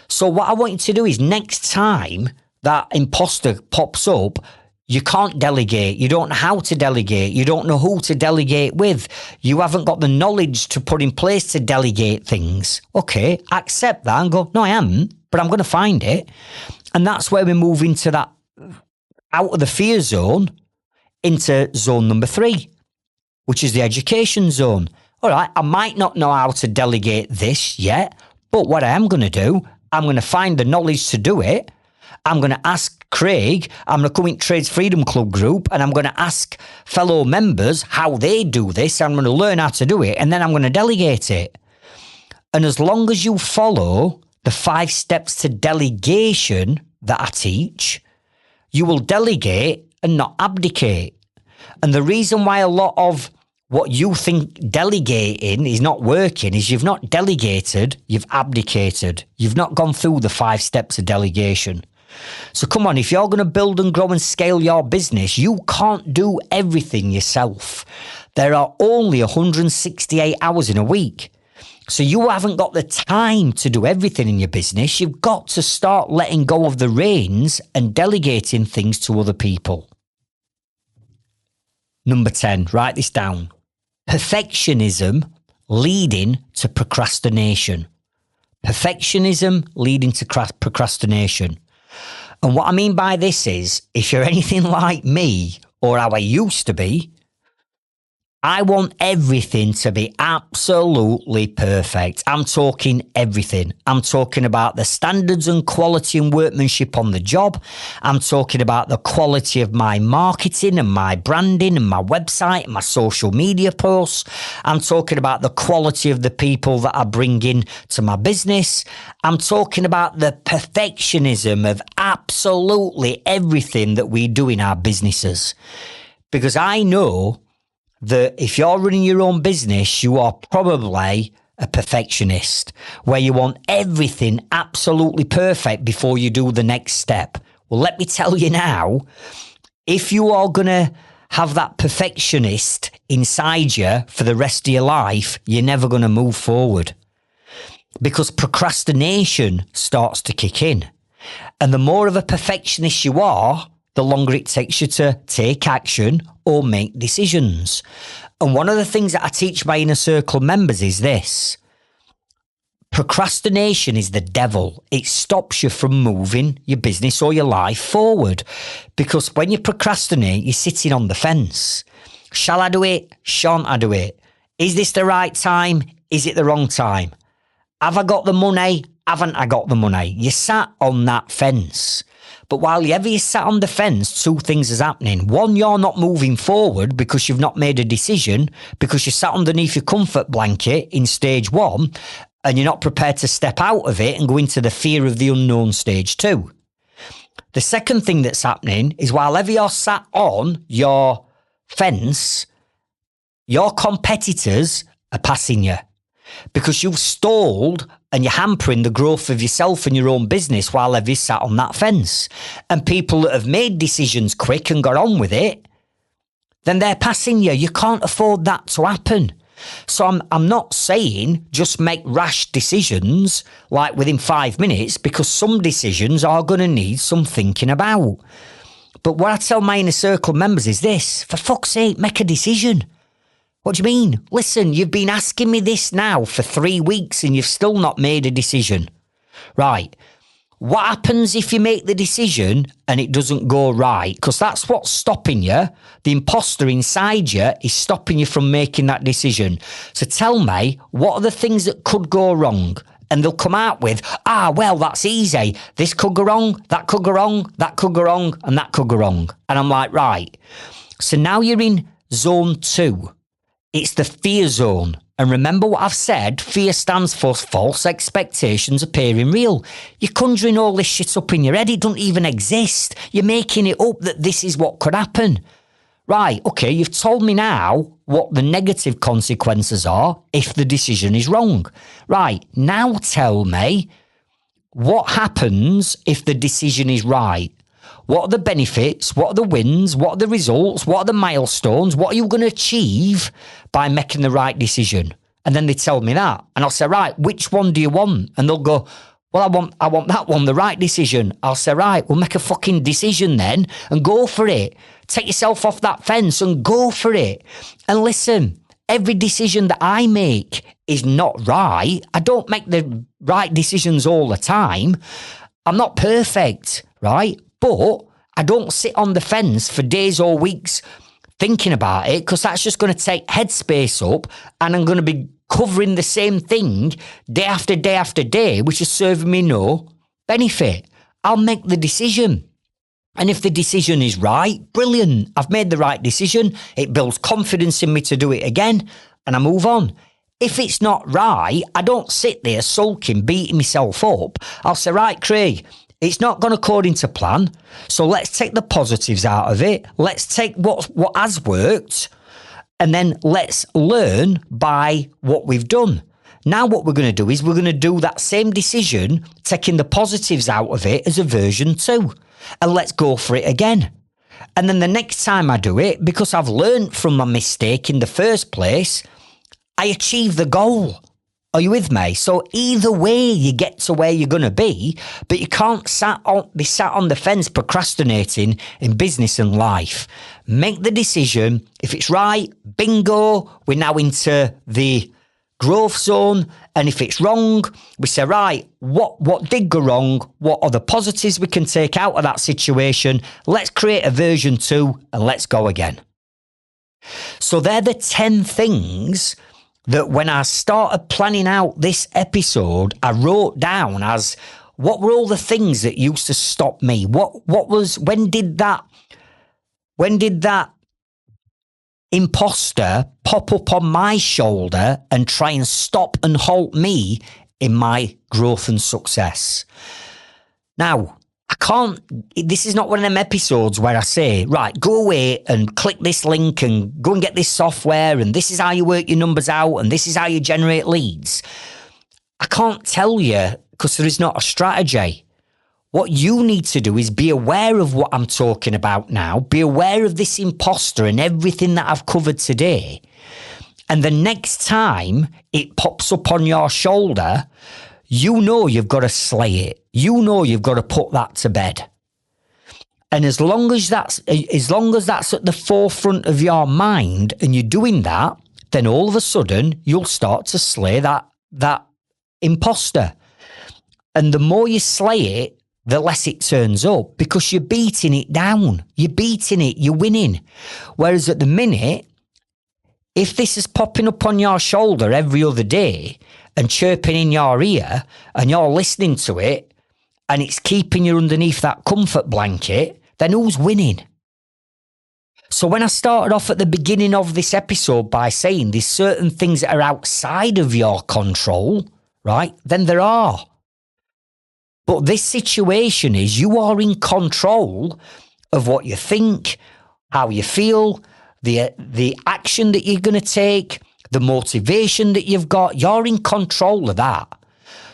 So what I want you to do is, next time that imposter pops up, you can't delegate. You don't know how to delegate. You don't know who to delegate with. You haven't got the knowledge to put in place to delegate things. Okay, accept that and go, no, I haven't, but I'm going to find it. And that's where we move into that, out of the fear zone into zone number 3, which is the education zone. All right, I might not know how to delegate this yet, but what I am going to do, I'm going to find the knowledge to do it. I'm going to ask Craig, I'm going to come into Trades Freedom Club group, and I'm going to ask fellow members how they do this. I'm going to learn how to do it, and then I'm going to delegate it. And as long as you follow the 5 steps to delegation that I teach, you will delegate and not abdicate. And the reason why a lot of what you think delegating is not working is you've not delegated, you've abdicated. You've not gone through the 5 steps of delegation. So come on, if you're going to build and grow and scale your business, you can't do everything yourself. There are only 168 hours in a week. So you haven't got the time to do everything in your business. You've got to start letting go of the reins and delegating things to other people. Number 10, write this down. Perfectionism leading to procrastination. Perfectionism leading to procrastination. And what I mean by this is, if you're anything like me or how I used to be, I want everything to be absolutely perfect. I'm talking everything. I'm talking about the standards and quality and workmanship on the job. I'm talking about the quality of my marketing and my branding and my website and my social media posts. I'm talking about the quality of the people that I bring in to my business. I'm talking about the perfectionism of absolutely everything that we do in our businesses. Because I know that if you're running your own business, you are probably a perfectionist, where you want everything absolutely perfect before you do the next step. Well, let me tell you now, if you are going to have that perfectionist inside you for the rest of your life, you're never going to move forward, because procrastination starts to kick in. And the more of a perfectionist you are, the longer it takes you to take action or make decisions. And one of the things that I teach my Inner Circle members is this. Procrastination is the devil. It stops you from moving your business or your life forward. Because when you procrastinate, you're sitting on the fence. Shall I do it? Shan't I do it? Is this the right time? Is it the wrong time? Have I got the money? Haven't I got the money? You sat on that fence. But while you sat on the fence, 2 things is happening. 1, you're not moving forward because you've not made a decision, because you sat underneath your comfort blanket in stage 1, and you're not prepared to step out of it and go into the fear of the unknown stage 2. The second thing that's happening is while you're sat on your fence, your competitors are passing you, because you've stalled and you're hampering the growth of yourself and your own business while you're sat on that fence. And people that have made decisions quick and got on with it, then they're passing you. You can't afford that to happen. So I'm not saying just make rash decisions like within 5 minutes, because some decisions are going to need some thinking about. But what I tell my Inner Circle members is this: for fuck's sake, make a decision. What do you mean? Listen, you've been asking me this now for 3 weeks and you've still not made a decision. Right. What happens if you make the decision and it doesn't go right? Because that's what's stopping you. The imposter inside you is stopping you from making that decision. So tell me, what are the things that could go wrong? And they'll come out with, well, that's easy. This could go wrong, that could go wrong, that could go wrong, and that could go wrong. And I'm like, right. So now you're in zone 2. It's the fear zone. And remember what I've said, fear stands for false expectations appearing real. You're conjuring all this shit up in your head. It doesn't even exist. You're making it up that this is what could happen. Right, okay, you've told me now what the negative consequences are if the decision is wrong. Right, now tell me what happens if the decision is right. What are the benefits? What are the wins? What are the results? What are the milestones? What are you going to achieve by making the right decision? And then they tell me that. And I'll say, right, which one do you want? And they'll go, well, I want that one, the right decision. I'll say, right, we'll make a fucking decision then and go for it. Take yourself off that fence and go for it. And listen, every decision that I make is not right. I don't make the right decisions all the time. I'm not perfect, right? But I don't sit on the fence for days or weeks thinking about it because that's just going to take headspace up and I'm going to be covering the same thing day after day after day, which is serving me no benefit. I'll make the decision. And if the decision is right, brilliant. I've made the right decision. It builds confidence in me to do it again and I move on. If it's not right, I don't sit there sulking, beating myself up. I'll say, right, Craig, it's not gone according to plan. So let's take the positives out of it. Let's take what has worked and then let's learn by what we've done. Now what we're going to do is we're going to do that same decision, taking the positives out of it as a version 2. And let's go for it again. And then the next time I do it, because I've learned from my mistake in the first place, I achieve the goal. Are you with me? So either way, you get to where you're going to be, but you can't be sat on the fence procrastinating in business and life. Make the decision. If it's right, bingo, we're now into the growth zone. And if it's wrong, we say, right, what did go wrong? What are the positives we can take out of that situation? Let's create a version 2 and let's go again. So they're the 10 things that when I started planning out this episode, I wrote down as what were all the things that used to stop me? When did that imposter pop up on my shoulder and try and stop and halt me in my growth and success? Now, this is not one of them episodes where I say, right, go away and click this link and go and get this software and this is how you work your numbers out and this is how you generate leads. I can't tell you because there is not a strategy. What you need to do is be aware of what I'm talking about now, be aware of this imposter and everything that I've covered today. And the next time it pops up on your shoulder, you know you've got to slay it. You know you've got to put that to bed. And as long as that's at the forefront of your mind and you're doing that, then all of a sudden you'll start to slay that imposter. And the more you slay it, the less it turns up because you're beating it down. You're beating it, you're winning. Whereas at the minute, if this is popping up on your shoulder every other day and chirping in your ear and you're listening to it and it's keeping you underneath that comfort blanket, then who's winning? So when I started off at the beginning of this episode by saying there's certain things that are outside of your control, right? Then there are. But this situation is you are in control of what you think, how you feel, the action that you're going to take, the motivation that you've got. You're in control of that.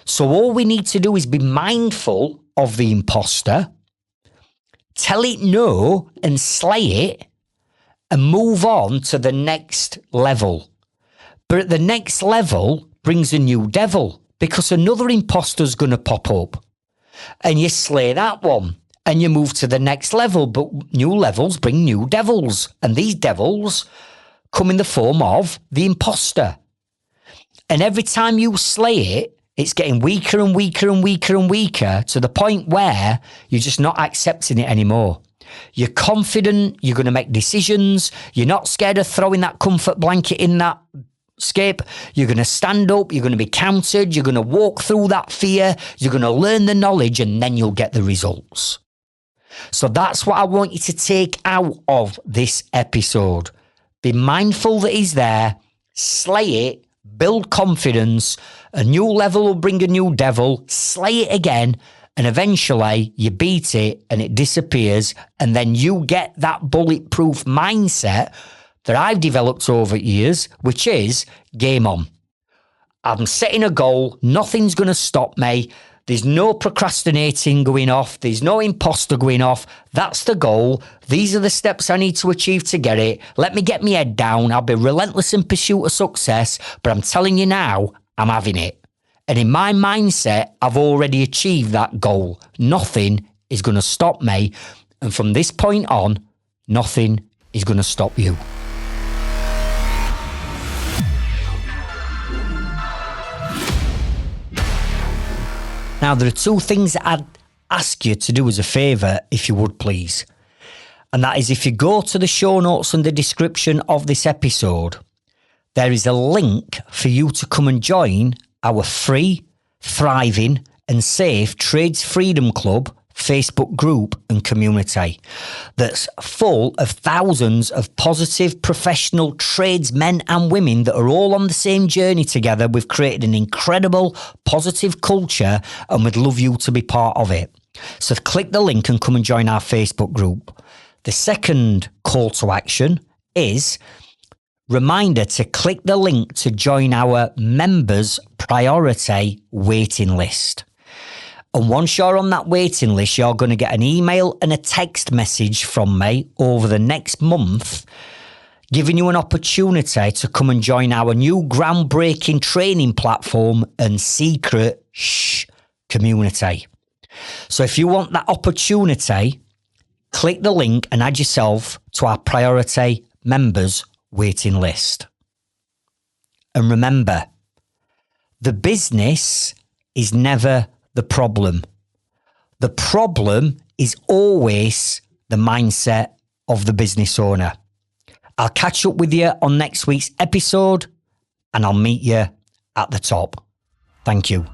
So all we need to do is be mindful of the imposter, tell it no and slay it and move on to the next level. But the next level brings a new devil because another imposter's going to pop up. And you slay that one and you move to the next level. But new levels bring new devils. And these devils come in the form of the imposter. And every time you slay it, it's getting weaker and weaker and weaker and weaker to the point where you're just not accepting it anymore. You're confident, you're going to make decisions, you're not scared of throwing that comfort blanket in that skip. You're going to stand up, you're going to be countered, you're going to walk through that fear, you're going to learn the knowledge, and then you'll get the results. So that's what I want you to take out of this episode. Be mindful that he's there, slay it, build confidence. A new level will bring a new devil, slay it again, and eventually you beat it and it disappears, and then you get that bulletproof mindset that I've developed over years, which is game on. I'm setting a goal, nothing's going to stop me. There's no procrastinating going off. There's no imposter going off. That's the goal. These are the steps I need to achieve to get it. Let me get my head down. I'll be relentless in pursuit of success. But I'm telling you now, I'm having it. And in my mindset, I've already achieved that goal. Nothing is going to stop me. And from this point on, nothing is going to stop you. Now, there are two things that I'd ask you to do as a favour, if you would please. And that is, if you go to the show notes and the description of this episode, there is a link for you to come and join our free, thriving and safe Trades Freedom Club Facebook group and community that's full of thousands of positive professional tradesmen and women that are all on the same journey together. We've created an incredible positive culture and we'd love you to be part of it. So click the link and come and join our Facebook group. The second call to action is reminder to click the link to join our members priority waiting list. And once you're on that waiting list, you're going to get an email and a text message from me over the next month, giving you an opportunity to come and join our new groundbreaking training platform and secret community. So if you want that opportunity, click the link and add yourself to our priority members waiting list. And remember, the business is never the problem. The problem is always the mindset of the business owner. I'll catch up with you on next week's episode and I'll meet you at the top. Thank you.